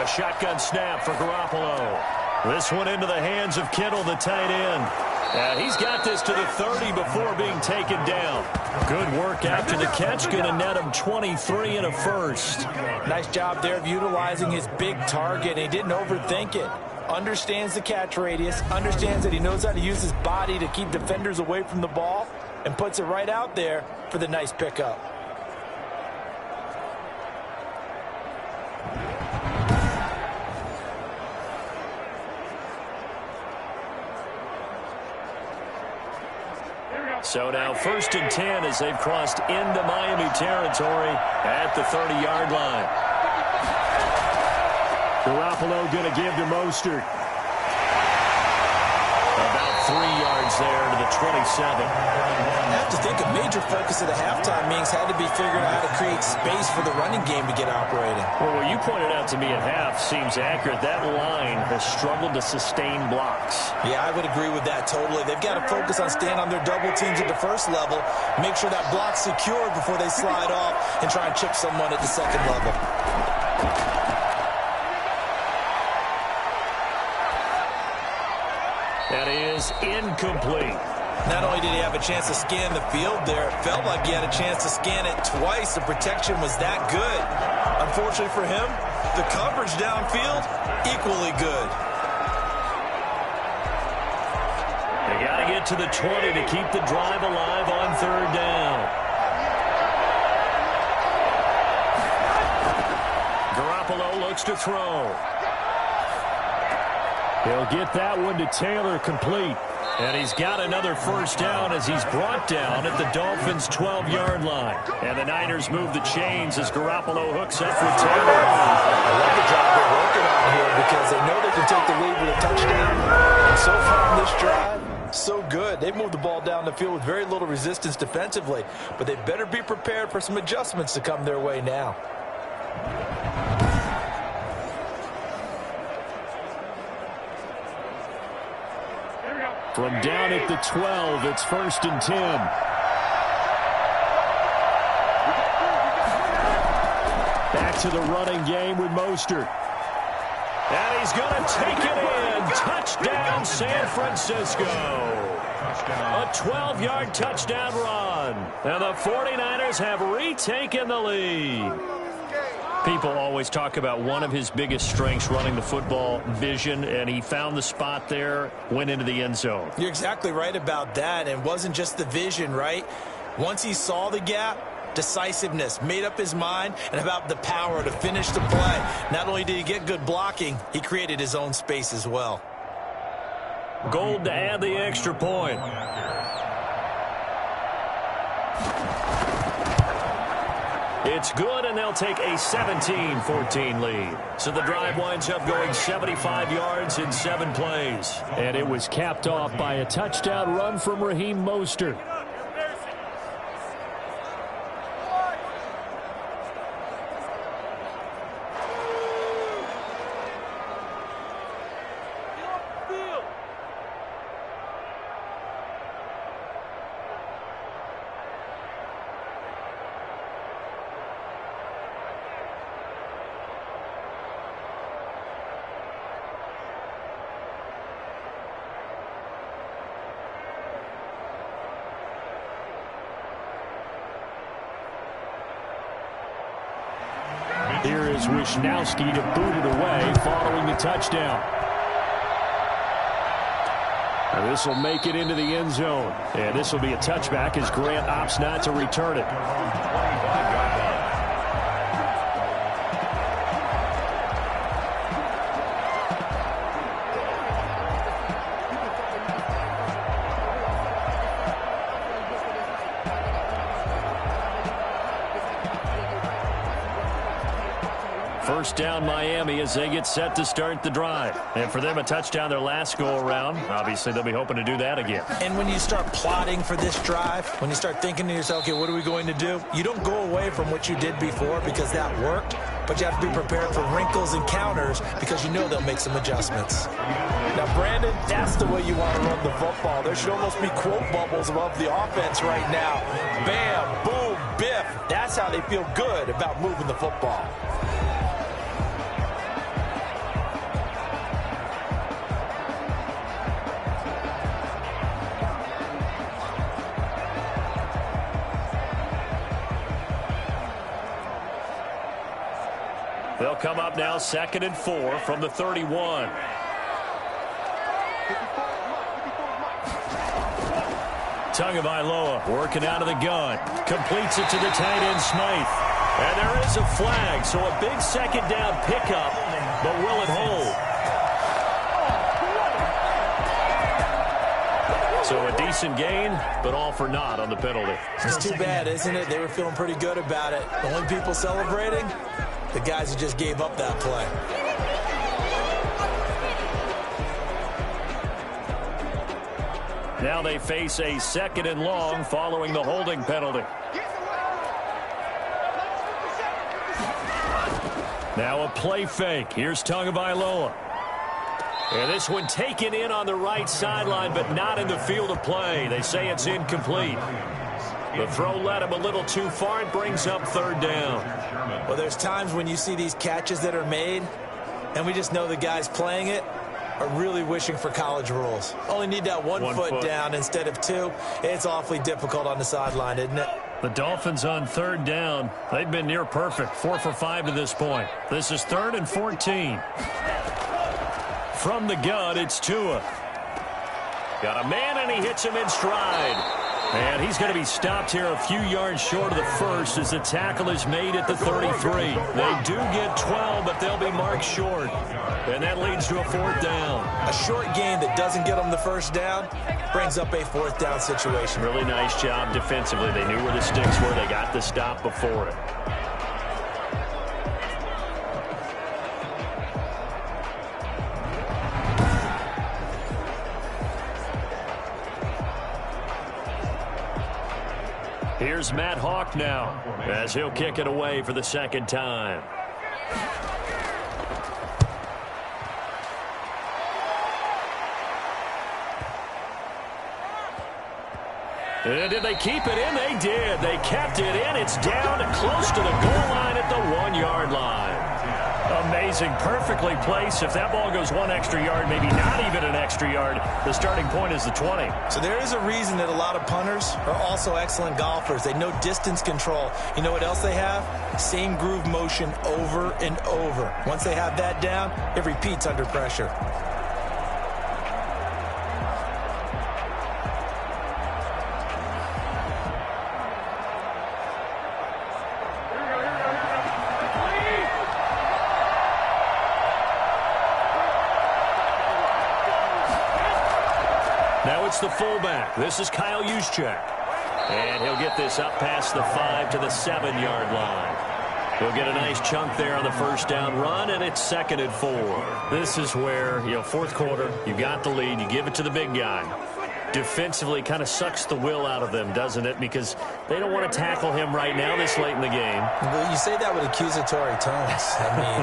A shotgun snap for Garoppolo. This one into the hands of Kittle, the tight end. He's got this to the 30 before being taken down. Good work after the catch. Going to net him 23 and a first. Nice job there of utilizing his big target. He didn't overthink it. Understands the catch radius. Understands that he knows how to use his body to keep defenders away from the ball. And puts it right out there for the nice pickup. So now 1st and 10 as they've crossed into Miami territory at the 30-yard line. Garoppolo going to give to Mostert. About 3 yards there to the 27. I have to think a major focus of the halftime meetings had to be figuring out how to create space for the running game to get operating. Well, what you pointed out to me at half seems accurate. That line has struggled to sustain blocks. Yeah, I would agree with that totally. They've got to focus on staying on their double teams at the first level, make sure that block's secured before they slide off and try and chip someone at the second level. That is incomplete. Not only did he have a chance to scan the field there, it felt like he had a chance to scan it twice. The protection was that good. Unfortunately for him, the coverage downfield, equally good. They got to get to the 20 to keep the drive alive on 3rd down. Garoppolo looks to throw. He'll get that one to Taylor, complete. And he's got another first down as he's brought down at the Dolphins' 12-yard line. And the Niners move the chains as Garoppolo hooks up with Taylor. I like the job they're working on here because they know they can take the lead with a touchdown. And so far in this drive, so good. They've moved the ball down the field with very little resistance defensively. But they better be prepared for some adjustments to come their way now. From down at the 12, it's 1st and 10. Back to the running game with Mostert. And he's going to take it in. Touchdown, San Francisco. A 12-yard touchdown run. And the 49ers have retaken the lead. People always talk about one of his biggest strengths, running the football, vision, and he found the spot there, went into the end zone. You're exactly right about that. It wasn't just the vision, right? Once he saw the gap, decisiveness, made up his mind, and about the power to finish the play. Not only did he get good blocking, he created his own space as well. Gold to add the extra point. It's good, and they'll take a 17-14 lead. So the drive winds up going 75 yards in 7 plays. And it was capped off by a touchdown run from Raheem Mostert. Here is Wisnowski to boot it away following the touchdown. And this will make it into the end zone. And this will be a touchback as Grant opts not to return it. First down Miami as they get set to start the drive. And for them, a touchdown their last go-around. Obviously, they'll be hoping to do that again. And when you start plotting for this drive, when you start thinking to yourself, okay, what are we going to do? You don't go away from what you did before because that worked, but you have to be prepared for wrinkles and counters because you know they'll make some adjustments. Now, Brandon, that's the way you want to run the football. There should almost be quote bubbles above the offense right now. Bam, boom, biff. That's how they feel good about moving the football. They'll come up now 2nd and 4 from the 31. Tagovailoa working out of the gun. Completes it to the tight end Smythe. And there is a flag, so a big second down pickup, but will it hold? So a decent gain, but all for naught on the penalty. It's too bad, isn't it? They were feeling pretty good about it. The only people celebrating, the guys who just gave up that play. Now they face a 2nd and long following the holding penalty. Now a play fake. Here's Tagovailoa. And this one taken in on the right sideline, but not in the field of play. They say it's incomplete. The throw led him a little too far. It brings up 3rd down. Well, there's times when you see these catches that are made, and we just know the guys playing it are really wishing for college rules. Only need that one foot down instead of 2. It's awfully difficult on the sideline, isn't it? The Dolphins on 3rd down. They've been near perfect. 4 for 5 to this point. This is 3rd and 14. From the gun, it's Tua. Got a man, and he hits him in stride. And he's going to be stopped here a few yards short of the first as the tackle is made at the 33. They do get 12, but they'll be marked short. And that leads to a 4th down. A short gain that doesn't get them the first down brings up a 4th down situation. Really nice job defensively. They knew where the sticks were. They got the stop before it. Here's Matt Hawk now as he'll kick it away for the 2nd time. And did they keep it in? They did. They kept it in. It's down close to the goal line at the 1-yard line. Amazing. Perfectly placed. If that ball goes 1 extra yard, maybe not even an extra yard, the starting point is the 20. So there is a reason that a lot of punters are also excellent golfers. They know distance control. You know what else they have? Same groove motion over and over. Once they have that down, it repeats under pressure. Now it's the fullback. This is Kyle Juszczyk. And he'll get this up past the 5 to the 7-yard line. He'll get a nice chunk there on the first down run, and it's 2nd and 4. This is where, fourth quarter, you got the lead, you give it to the big guy. Defensively kind of sucks the will out of them, doesn't it? Because they don't want to tackle him right now this late in the game. Well, you say that with accusatory tones. I mean,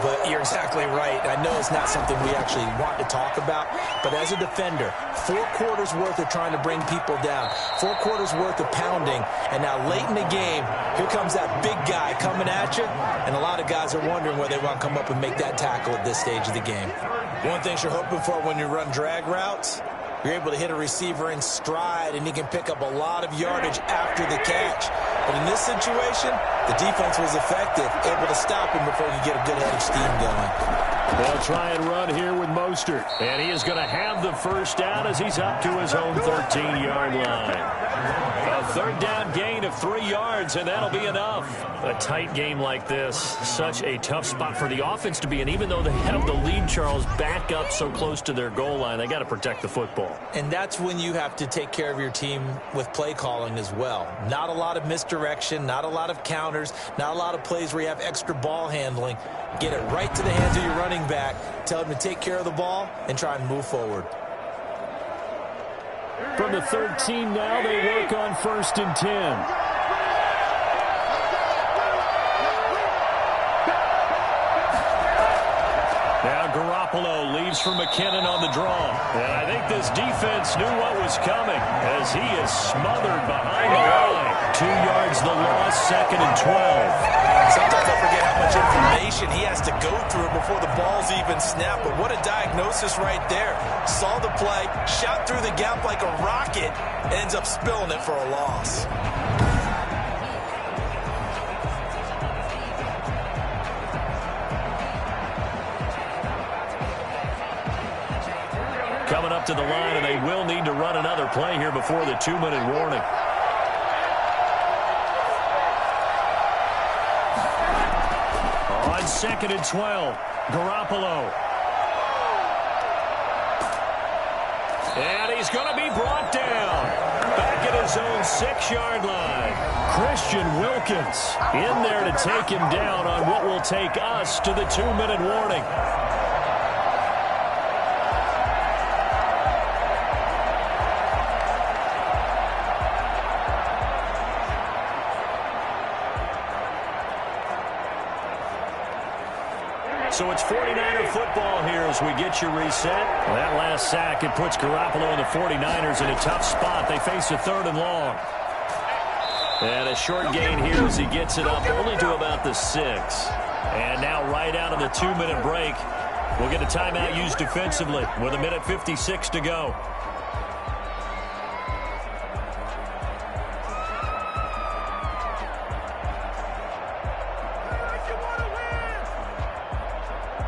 but you're exactly right. I know it's not something we actually want to talk about, but as a defender, 4 quarters worth of trying to bring people down, 4 quarters worth of pounding, and now late in the game, here comes that big guy coming at you, and a lot of guys are wondering whether they want to come up and make that tackle at this stage of the game. One thing you're hoping for when you run drag routes, you're able to hit a receiver in stride, and he can pick up a lot of yardage after the catch. But in this situation, the defense was effective, able to stop him before he could get a good head of steam going. They'll try and run here with Mostert. And he is going to have the first down as he's up to his own 13-yard line. A 3rd down gain of 3 yards, and that'll be enough. A tight game like this, such a tough spot for the offense to be in. Even though they have the lead, Charles, back up so close to their goal line, they got to protect the football. And that's when you have to take care of your team with play calling as well. Not a lot of misdirection, not a lot of counters, not a lot of plays where you have extra ball handling. Get it right to the hands of your running back, tell him to take care of the ball, and try and move forward. From the 13 now, they work on 1st and 10. Now Garoppolo leads for McKinnon on the draw. And I think this defense knew what was coming as he is smothered behind the line. 2 yards the loss, 2nd and 12. Sometimes I forget how much information he has to go through before the ball's even snapped. But what a diagnosis right there. Saw the play, shot through the gap like a rocket, and ends up spilling it for a loss. Coming up to the line, and they will need to run another play here before the 2-minute warning. On 2nd and 12, Garoppolo. And he's going to be brought down. Back at his own 6-yard line. Christian Wilkins in there to take him down on what will take us to the 2-minute warning. So it's 49er football here as we get you reset. That last sack, it puts Garoppolo and the 49ers in a tough spot. They face a 3rd and long. And a short gain here as he gets it up only to about the 6. And now right out of the 2-minute break, we'll get a timeout used defensively with 1:56 to go.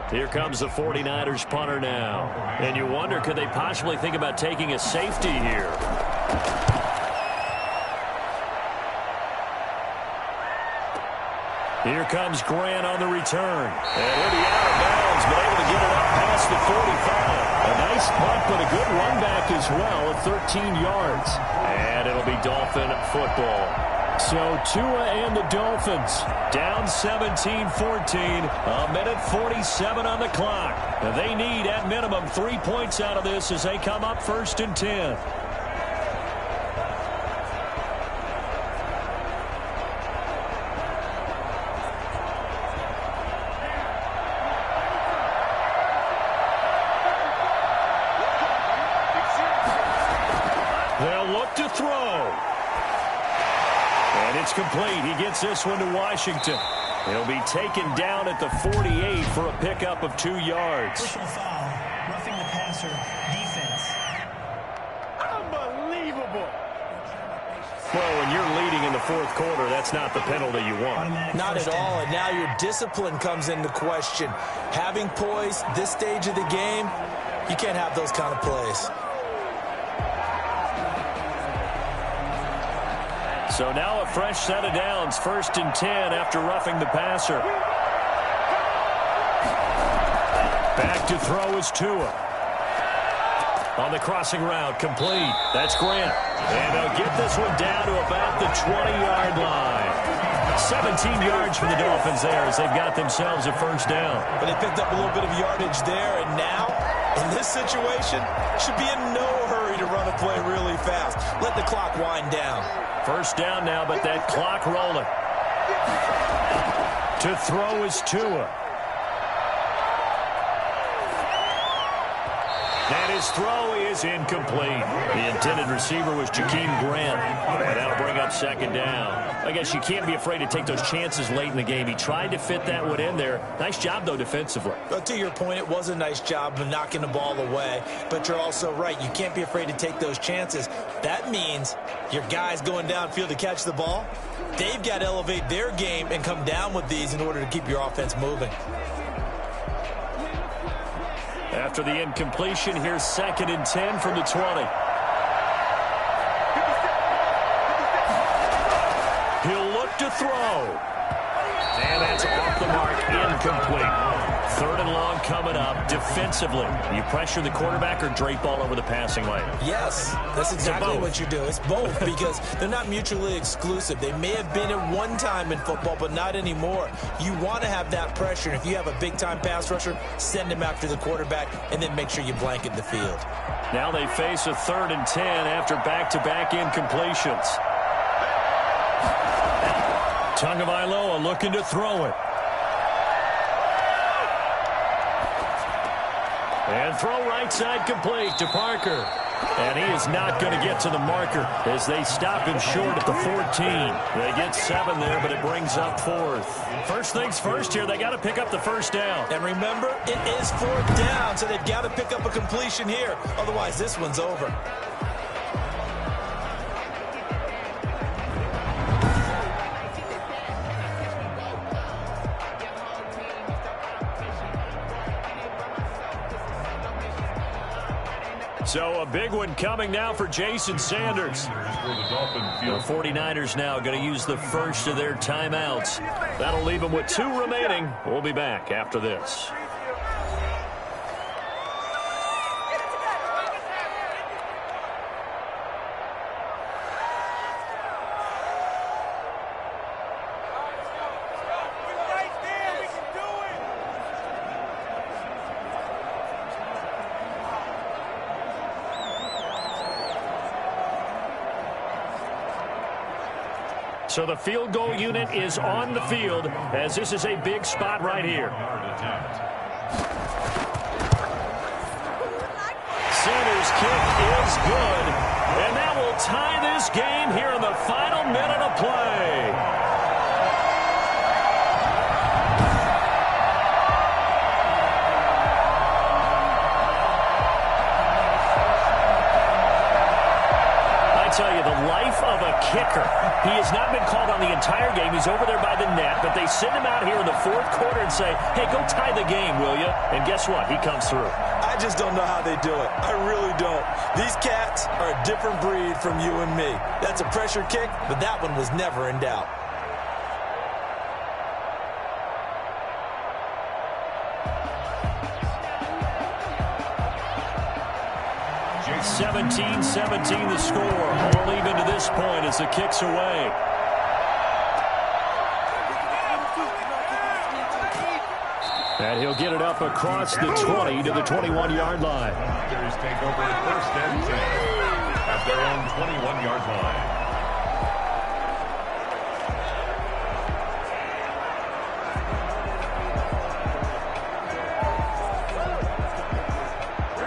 Here comes the 49ers punter now. And you wonder, could they possibly think about taking a safety here? Here comes Grant on the return. And he'll be out of bounds, but able to get it up past the 45. A nice punt, but a good run back as well at 13 yards. And it'll be Dolphin football. So Tua and the Dolphins down 17-14, 1:47 on the clock. They need at minimum 3 points out of this as they come up 1st and 10. They'll look to throw. And it's complete. He gets this one to Washington. He'll be taken down at the 48 for a pickup of 2 yards. Personal foul, roughing the passer, defense. Unbelievable. Well, when you're leading in the 4th quarter, that's not the penalty you want. Not at all, and now your discipline comes into question. Having poise this stage of the game, you can't have those kind of plays. So now a fresh set of downs, 1st and 10 after roughing the passer. Back to throw is Tua. On the crossing route, complete. That's Grant. And they'll get this one down to about the 20-yard line. 17 yards for the Dolphins there as they've got themselves a first down. But they picked up a little bit of yardage there, and now, in this situation, should be in no hurry to run a play really fast. Let the clock wind down. First down now, but that clock rolling. To throw is Tua. And his throw is incomplete. The intended receiver was Jakeem Grant. And that'll bring up second down. I guess you can't be afraid to take those chances late in the game. He tried to fit that one in there. Nice job, though, defensively. But to your point, it was a nice job of knocking the ball away. But you're also right. You can't be afraid to take those chances. That means your guys going downfield to catch the ball, they've got to elevate their game and come down with these in order to keep your offense moving. After the incompletion, here's 2nd and 10 from the 20. He'll look to throw. And that's off the mark, incomplete. 3rd and long coming up. Defensively, you pressure the quarterback or drape all over the passing lane? Yes, that's exactly what you do. It's both because they're not mutually exclusive. They may have been at one time in football, but not anymore. You want to have that pressure. And if you have a big-time pass rusher, send him after the quarterback and then make sure you blanket the field. Now they face a 3rd and 10 after back-to-back incompletions. Tagovailoa looking to throw it. And throw right side complete to Parker. And he is not going to get to the marker as they stop him short at the 14. They get 7 there, but it brings up 4th. First things first here, they got to pick up the first down. And remember, it is 4th down, so they've got to pick up a completion here. Otherwise, this one's over. So a big one coming now for Jason Sanders. The 49ers now going to use the first of their timeouts. That'll leave them with 2 remaining. We'll be back after this. So the field goal unit is on the field as this is a big spot right here. Sanders' kick is good, and that will tie this game here in the final minute of play. Tell you, the life of a kicker. He has not been called on the entire game. He's over there by the net, but they send him out here in the 4th quarter and say, hey, go tie the game, will you? And guess what? He comes through. I just don't know how they do it. I really don't. These cats are a different breed from you and me. That's a pressure kick, but that one was never in doubt. 17-17 the score. All even to this point as the kick's away. And he'll get it up across the 20 to the 21-yard line. Packers take over 1st and 10 at their own 21-yard line.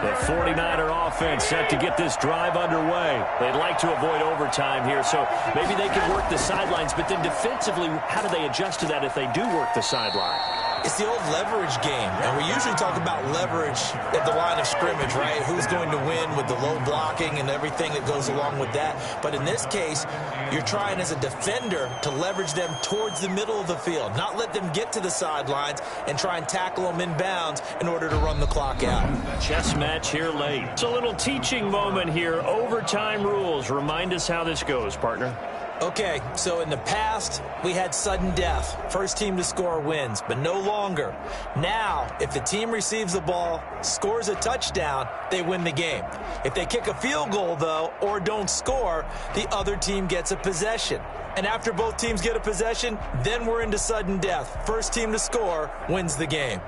The 49er offense set to get this drive underway. They'd like to avoid overtime here, so maybe they can work the sidelines, but then defensively, how do they adjust to that if they do work the sideline? It's the old leverage game, and we usually talk about leverage at the line of scrimmage, right? Who's going to win with the low blocking and everything that goes along with that. But in this case, you're trying as a defender to leverage them towards the middle of the field, not let them get to the sidelines and try and tackle them in bounds in order to run the clock out. Chess match here late. It's a little teaching moment here. Overtime rules. Remind us how this goes, partner. Okay, so in the past, we had sudden death. First team to score wins, but no longer. Now, if the team receives the ball, scores a touchdown, they win the game. If they kick a field goal, though, or don't score, the other team gets a possession. And after both teams get a possession, then we're into sudden death. First team to score wins the game.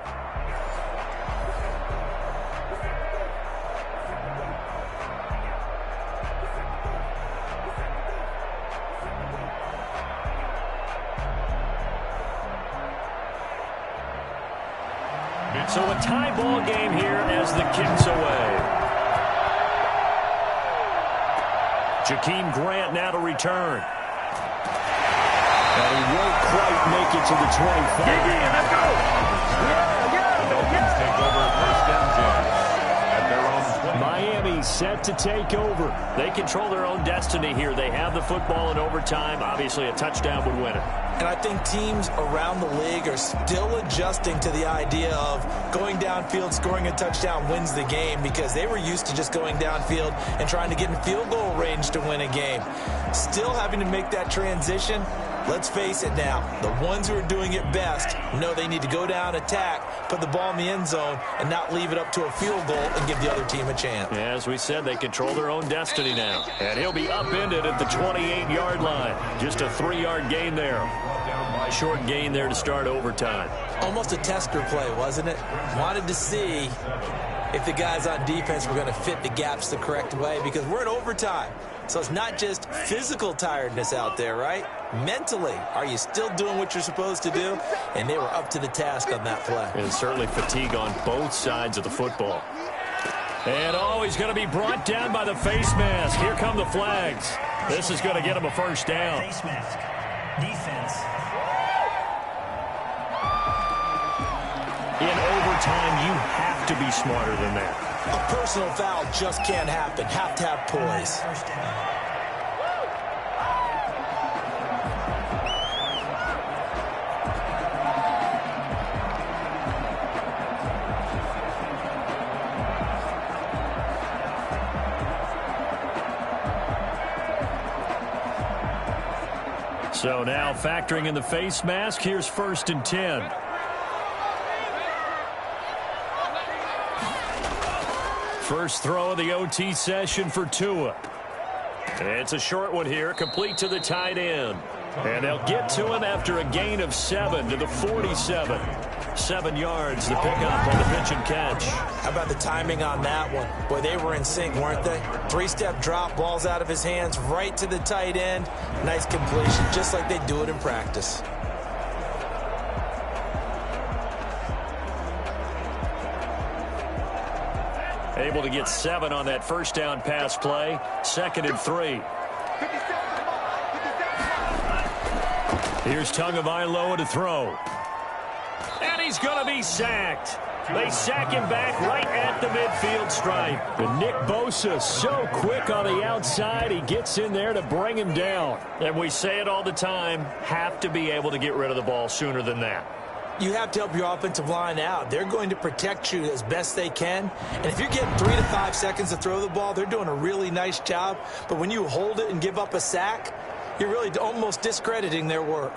So a tie ball game here as the kick's away. Jakeem Grant now to return. And he won't quite make it to the 25. Let's go! The Dolphins take over first and 10 at their own 20. Miami set to take over. They control their own destiny here. They have the football in overtime. Obviously, a touchdown would win it. And I think teams around the league are still adjusting to the idea of going downfield, scoring a touchdown wins the game, because they were used to just going downfield and trying to get in field goal range to win a game. Still having to make that transition. Let's face it now, the ones who are doing it best know they need to go down, attack, put the ball in the end zone, and not leave it up to a field goal and give the other team a chance. As we said, they control their own destiny now. And he'll be upended at the 28-yard line. Just a 3-yard gain there. Short gain there to start overtime. Almost a tester play, wasn't it? Wanted to see if the guys on defense were going to fit the gaps the correct way, because we're in overtime. So it's not just physical tiredness out there, right? Mentally, are you still doing what you're supposed to do? And they were up to the task on that play. And certainly fatigue on both sides of the football. And he's going to be brought down by the face mask. Here come the flags. This is going to get him a first down. Face mask. Defense. In overtime, you have to be smarter than that. A personal foul just can't happen. Have to have poise. First down. So now factoring in the face mask, here's first and 10. First throw of the OT session for Tua. It's a short one here, complete to the tight end. And they'll get to him after a gain of 7 to the 47. 7 yards, the pickup on the pitch and catch. How about the timing on that one? Boy, they were in sync, weren't they? 3-step drop, balls out of his hands, right to the tight end. Nice completion, just like they do it in practice. Able to get 7 on that first down pass play. 2nd and 3. Here's Tagovailoa to throw. And he's going to be sacked. They sack him back right at the midfield stripe. And Nick Bosa, so quick on the outside, he gets in there to bring him down. And we say it all the time, have to be able to get rid of the ball sooner than that. You have to help your offensive line out. They're going to protect you as best they can. And if you're getting 3 to 5 seconds to throw the ball, they're doing a really nice job. But when you hold it and give up a sack, you're really almost discrediting their work.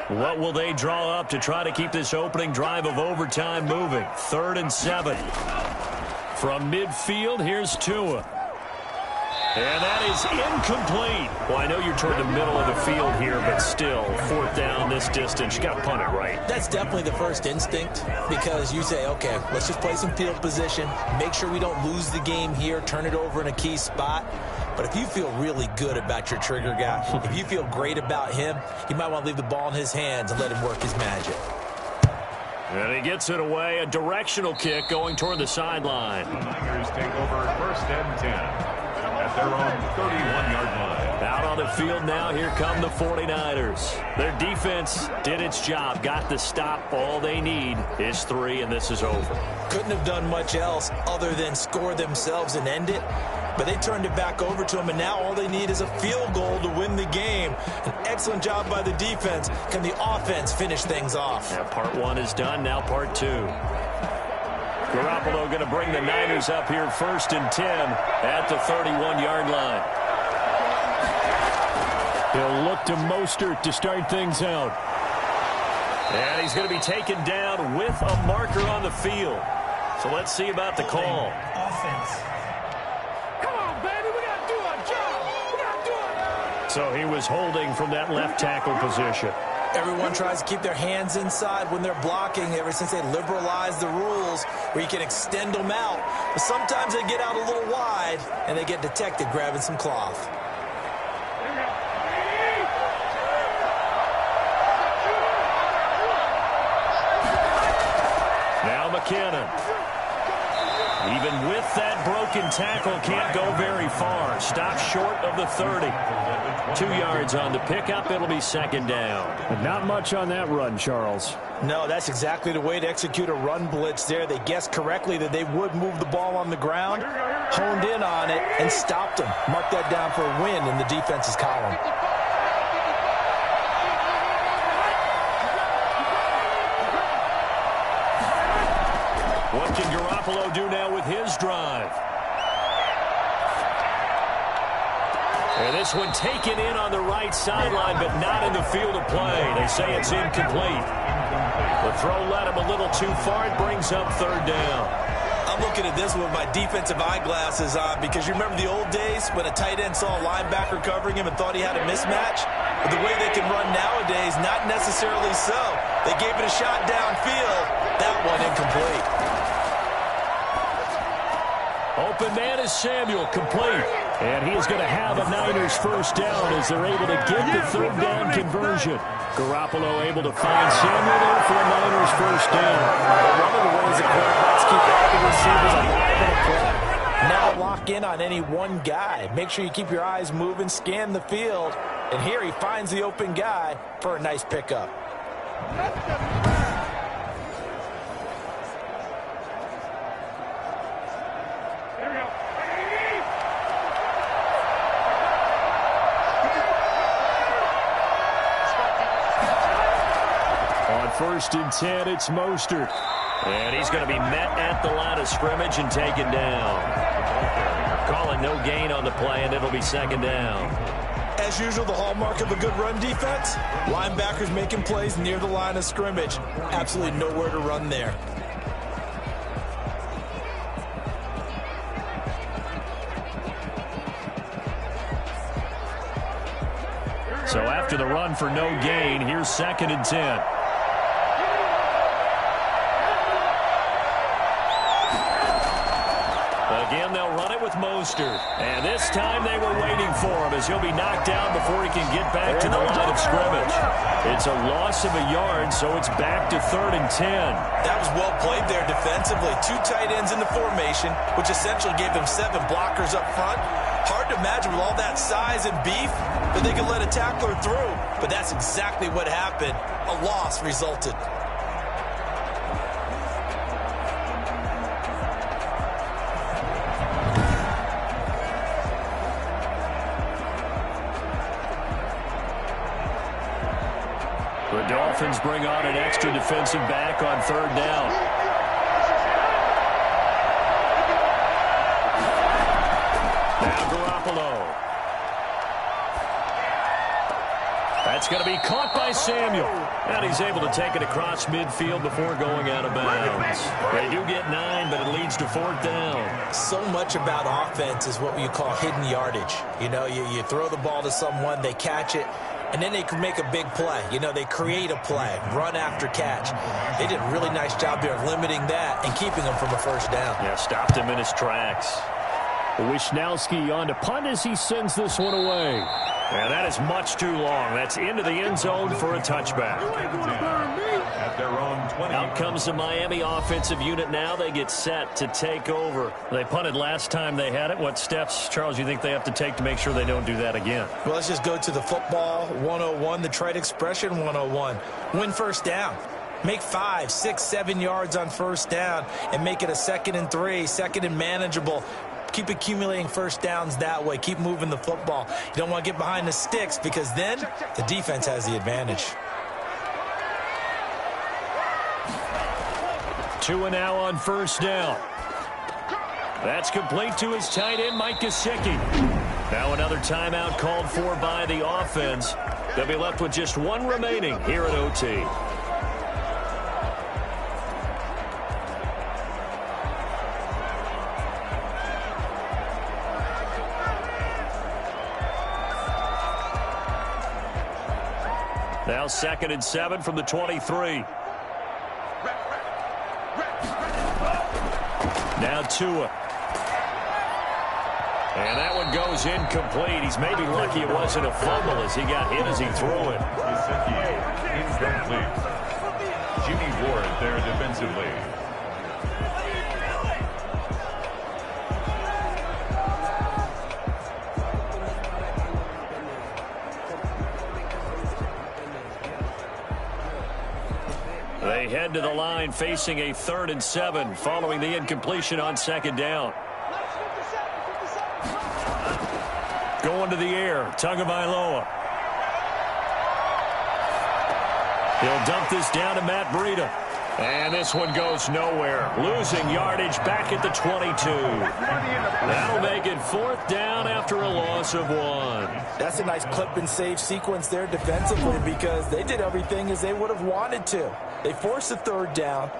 What will they draw up to try to keep this opening drive of overtime moving? 3rd and 7. From midfield, here's Tua. And that is incomplete. Well, I know you're toward the middle of the field here, but still, 4th down this distance. You got to punt it right. That's definitely the first instinct, because you say, okay, let's just play some field position, make sure we don't lose the game here, turn it over in a key spot. But if you feel really good about your trigger guy, if you feel great about him, you might want to leave the ball in his hands and let him work his magic. And he gets it away, a directional kick going toward the sideline. The Niners take over 1st and 10 at their own 31-yard line. Out on the field now, here come the 49ers. Their defense did its job, got the stop. All they need is 3, and this is over. Couldn't have done much else other than score themselves and end it. but they turned it back over to him, and now all they need is a field goal to win the game. An excellent job by the defense. Can the offense finish things off? Yeah, part one is done, now part two. Garoppolo going to bring the Niners up here 1st and 10 at the 31-yard line. He'll look to Mostert to start things out. And he's going to be taken down with a marker on the field. So let's see about the call. Offense. Come on, baby, we got to do our job. We got to do it. So he was holding from that left tackle position. Everyone tries to keep their hands inside when they're blocking ever since they liberalized the rules where you can extend them out. But sometimes they get out a little wide, and they get detected grabbing some cloth. Now McKinnon. Even with that broken tackle, can't go very far. Stops short of the 30. 2 yards on the pickup. It'll be 2nd down. But not much on that run, Charles. No, that's exactly the way to execute a run blitz there. They guessed correctly that they would move the ball on the ground, honed in on it, and stopped them. Mark that down for a win in the defense's column. What can Garoppolo do now with his drive? And this one taken in on the right sideline, but not in the field of play. They say it's incomplete. The throw led him a little too far. It brings up 3rd down. I'm looking at this with my defensive eyeglasses on because you remember the old days when a tight end saw a linebacker covering him and thought he had a mismatch? But the way they can run nowadays, not necessarily so. They gave it a shot downfield. That one incomplete. Open man is Samuel, complete. And he is going to have a Niners 1st down as they're able to get the 3rd down conversion. Garoppolo able to find Samuel there for a Niners 1st down. One of the ways that quarterbacks keep all the receivers alive in a play. Never lock in on any one guy. Make sure you keep your eyes moving, scan the field. And here he finds the open guy for a nice pickup. On 1st and 10, it's Mostert. And he's going to be met at the line of scrimmage and taken down. Calling no gain on the play, and it'll be 2nd down. As usual, the hallmark of a good run defense, linebackers making plays near the line of scrimmage. Absolutely nowhere to run there. So after the run for no gain, here's 2nd and 10. Again, they'll run it with Mostert. And this time they were waiting for him as he'll be knocked down before he can get back to the line of scrimmage. It's a loss of a yard, so it's back to 3rd and 10. That was well played there defensively. 2 tight ends in the formation, which essentially gave them 7 blockers up front. Hard to imagine with all that size and beef that they could let a tackler through. But that's exactly what happened. A loss resulted. The Dolphins bring on an extra defensive back on 3rd down. Now Garoppolo. That's going to be caught by Samuel. And he's able to take it across midfield before going out of bounds. They do get 9, but it leads to 4th down. So much about offense is what you call hidden yardage. You know, you throw the ball to someone, they catch it, and then they can make a big play. You know, they create a play, run after catch. They did a really nice job there of limiting that and keeping him from a 1st down. Yeah, stopped him in his tracks. Wishnowski on to punt as he sends this one away. Yeah, that is much too long. That's into the end zone for a touchback. At their own 20. Out comes the Miami offensive unit now. They get set to take over. They punted last time they had it. What steps, Charles, you think they have to take to make sure they don't do that again? Well, let's just go to the football 101, the trite expression 101. Win 1st down. Make 5, 6, 7 yards on 1st down and make it a 2nd and 3, 2nd and manageable. Keep accumulating first downs that way. Keep moving the football. You don't want to get behind the sticks because then the defense has the advantage. Tua now on first down. That's complete to his tight end, Mike Gesicki. Now another timeout called for by the offense. They'll be left with just one remaining here at OT. Now 2nd and 7 from the 23. Now Tua. And that one goes incomplete. He's maybe lucky it wasn't a fumble as he got hit as he threw it. Incomplete. Jimmy Ward there defensively. They head to the line facing a 3rd and 7 following the incompletion on 2nd down. Going to the air, Tagovailoa. He'll dump this down to Matt Breida. And this one goes nowhere. Losing yardage back at the 22. That'll make it 4th down after a loss of 1. That's a nice clip and save sequence there defensively because they did everything as they would have wanted to. They forced the 3rd down,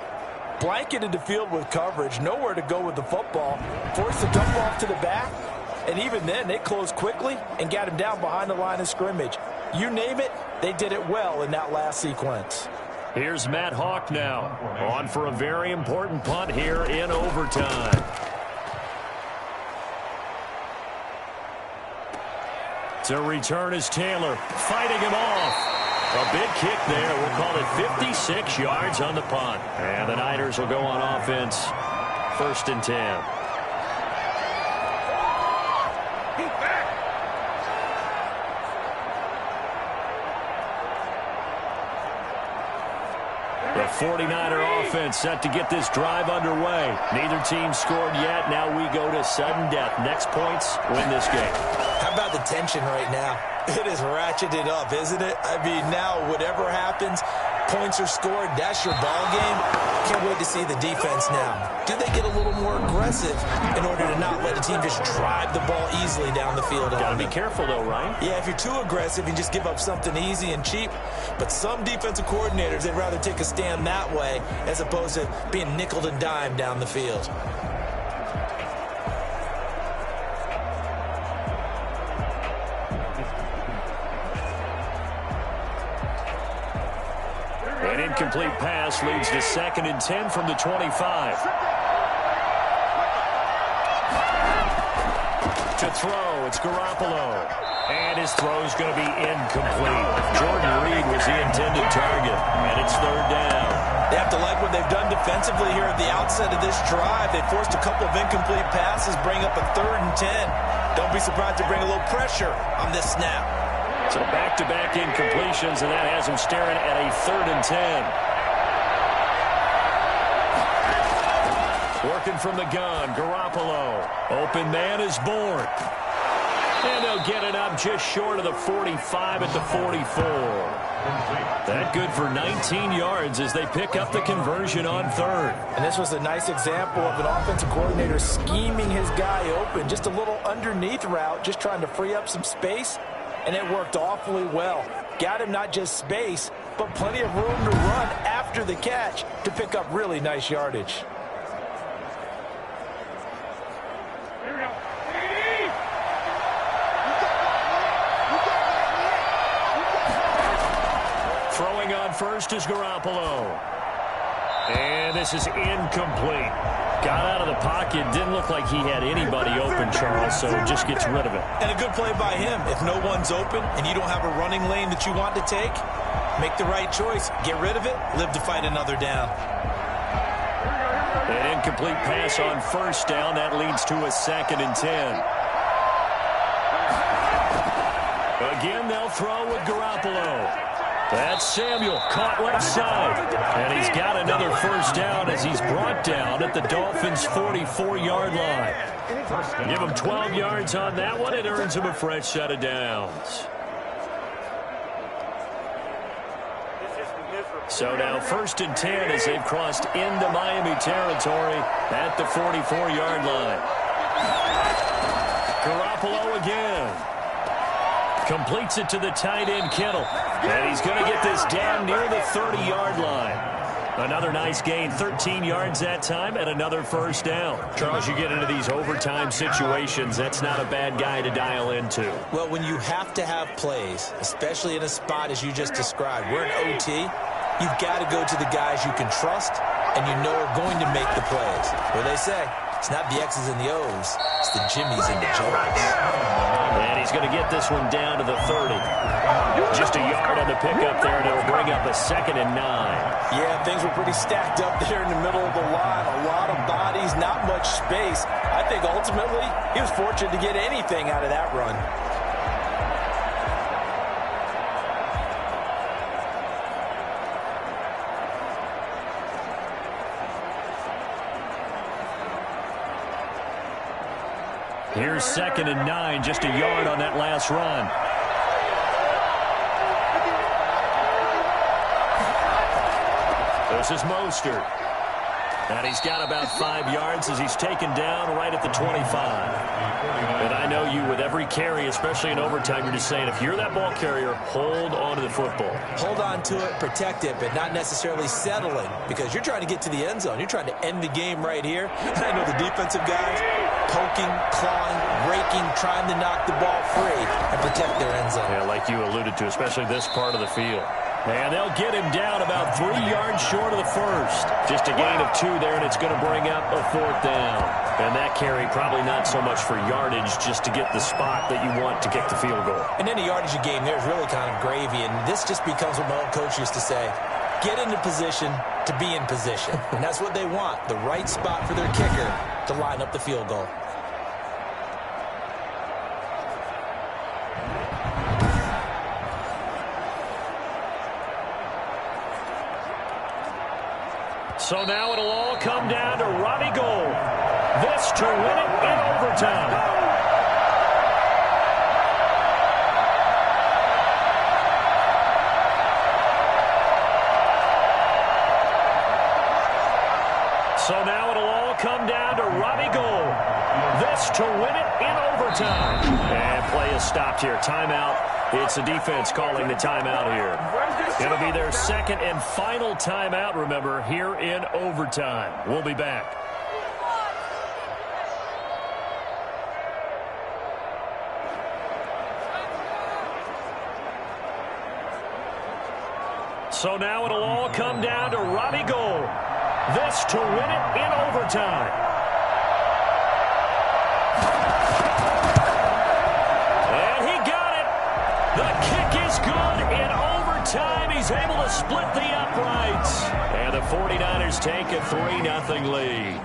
blanketed the field with coverage, nowhere to go with the football, forced the dump off to the back, and even then they closed quickly and got him down behind the line of scrimmage. You name it, they did it well in that last sequence. Here's Matt Hawk now, on for a very important punt here in overtime. To return is Taylor, fighting him off. A big kick there. We'll call it 56 yards on the punt. And the Niners will go on offense. 1st and 10. The 49er offense set to get this drive underway. Neither team scored yet. Now we go to sudden death. Next points win this game. How about the tension right now? It is ratcheted up, isn't it? I mean, now whatever happens, points are scored, that's your ball game. Can't wait to see the defense now. Do they get a little more aggressive in order to not let the team just drive the ball easily down the field? Got to be careful, though, right? Yeah, if you're too aggressive, you just give up something easy and cheap. But some defensive coordinators, they'd rather take a stand that way as opposed to being nickeled and dimed down the field. An incomplete pass leads to 2nd and 10 from the 25. To throw, it's Garoppolo. And his throw's going to be incomplete. Jordan Reed was the intended target, and it's 3rd down. They have to like what they've done defensively here at the outset of this drive. They forced a couple of incomplete passes, bring up a 3rd and 10. Don't be surprised to bring a little pressure on this snap. So back-to-back incompletions, and that has him staring at a 3rd and 10. Working from the gun, Garoppolo. Open man is born. And they'll get it up just short of the 45 at the 44. That good for 19 yards as they pick up the conversion on 3rd. And this was a nice example of an offensive coordinator scheming his guy open. Just a little underneath route, just trying to free up some space. And it worked awfully well. Got him not just space, but plenty of room to run after the catch to pick up really nice yardage. Throwing on first is Garoppolo. And this is incomplete. Got out of the pocket. Didn't look like he had anybody open, Charles, so just gets rid of it. And a good play by him. If no one's open and you don't have a running lane that you want to take, make the right choice. Get rid of it. Live to fight another down. An incomplete pass on 1st down. That leads to a 2nd and 10. Again, they'll throw with Garoppolo. That's Samuel, caught left side. And he's got another 1st down as he's brought down at the Dolphins' 44-yard line. Give him 12 yards on that one. It earns him a fresh set of downs. So now 1st and 10 as they've crossed into Miami territory at the 44-yard line. Garoppolo again. Completes it to the tight end, Kittle. And he's going to get this down near the 30-yard line. Another nice gain, 13 yards that time, and another first down. Charles, you get into these overtime situations, that's not a bad guy to dial into. Well, when you have to have plays, especially in a spot as you just described, we're in OT, you've got to go to the guys you can trust and you know are going to make the plays. What do they say? It's not the X's and the O's, it's the Jimmies and the Joes. And he's going to get this one down to the 30. Just a yard on the pickup there, and it'll bring up a 2nd and 9. Yeah, things were pretty stacked up there in the middle of the line. A lot of bodies, not much space. I think ultimately he was fortunate to get anything out of that run. Here's 2nd and 9, just a yard on that last run. This is Mostert. And he's got about 5 yards as he's taken down right at the 25. And I know you, with every carry, especially in overtime, you're just saying, if you're that ball carrier, hold on to the football. Hold on to it, protect it, but not necessarily settling, because you're trying to get to the end zone. You're trying to end the game right here. I know the defensive guys poking, clawing, raking, trying to knock the ball free and protect their end zone. Yeah, like you alluded to, especially this part of the field. And they'll get him down about 3 yards short of the first. Just a gain of 2 there, and it's going to bring up a 4th down. And that carry probably not so much for yardage, just to get the spot that you want to kick the field goal. And any yardage you gain there is really kind of gravy, and this just becomes what my old coach used to say, get into position to be in position. And that's what they want, the right spot for their kicker to line up the field goal. So now it'll all come down to Robbie Gould. This to win it in overtime. So now it'll all come down to Robbie Gould. This to win it in overtime. And play is stopped here. Timeout. It's the defense calling the timeout here. It'll be their 2nd and final timeout, remember, here in overtime. We'll be back. So now it'll all come down to Robbie Gould. This to win it in overtime. And he got it. The kick is good in overtime. He's able to split the uprights. And the 49ers take a 3-0 lead.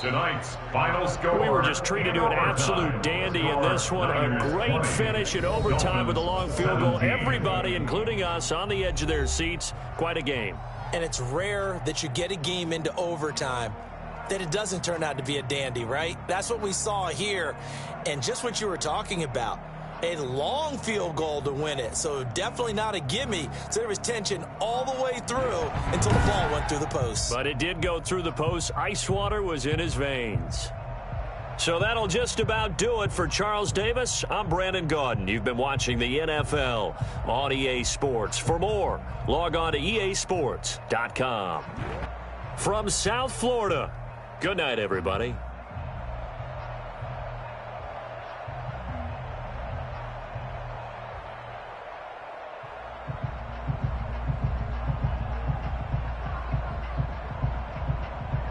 Tonight's final score. We were just treated to an absolute dandy in this one. A great finish in overtime with a long field goal. Everybody, including us, on the edge of their seats. Quite a game. And it's rare that you get a game into overtime that it doesn't turn out to be a dandy, right? That's what we saw here. And just what you were talking about, a long field goal to win it. So definitely not a gimme. So there was tension all the way through until the ball went through the post. But it did go through the post. Ice water was in his veins. So that'll just about do it for Charles Davis. I'm Brandon Gaudin. You've been watching the NFL on EA Sports. For more, log on to easports.com. From South Florida, good night, everybody.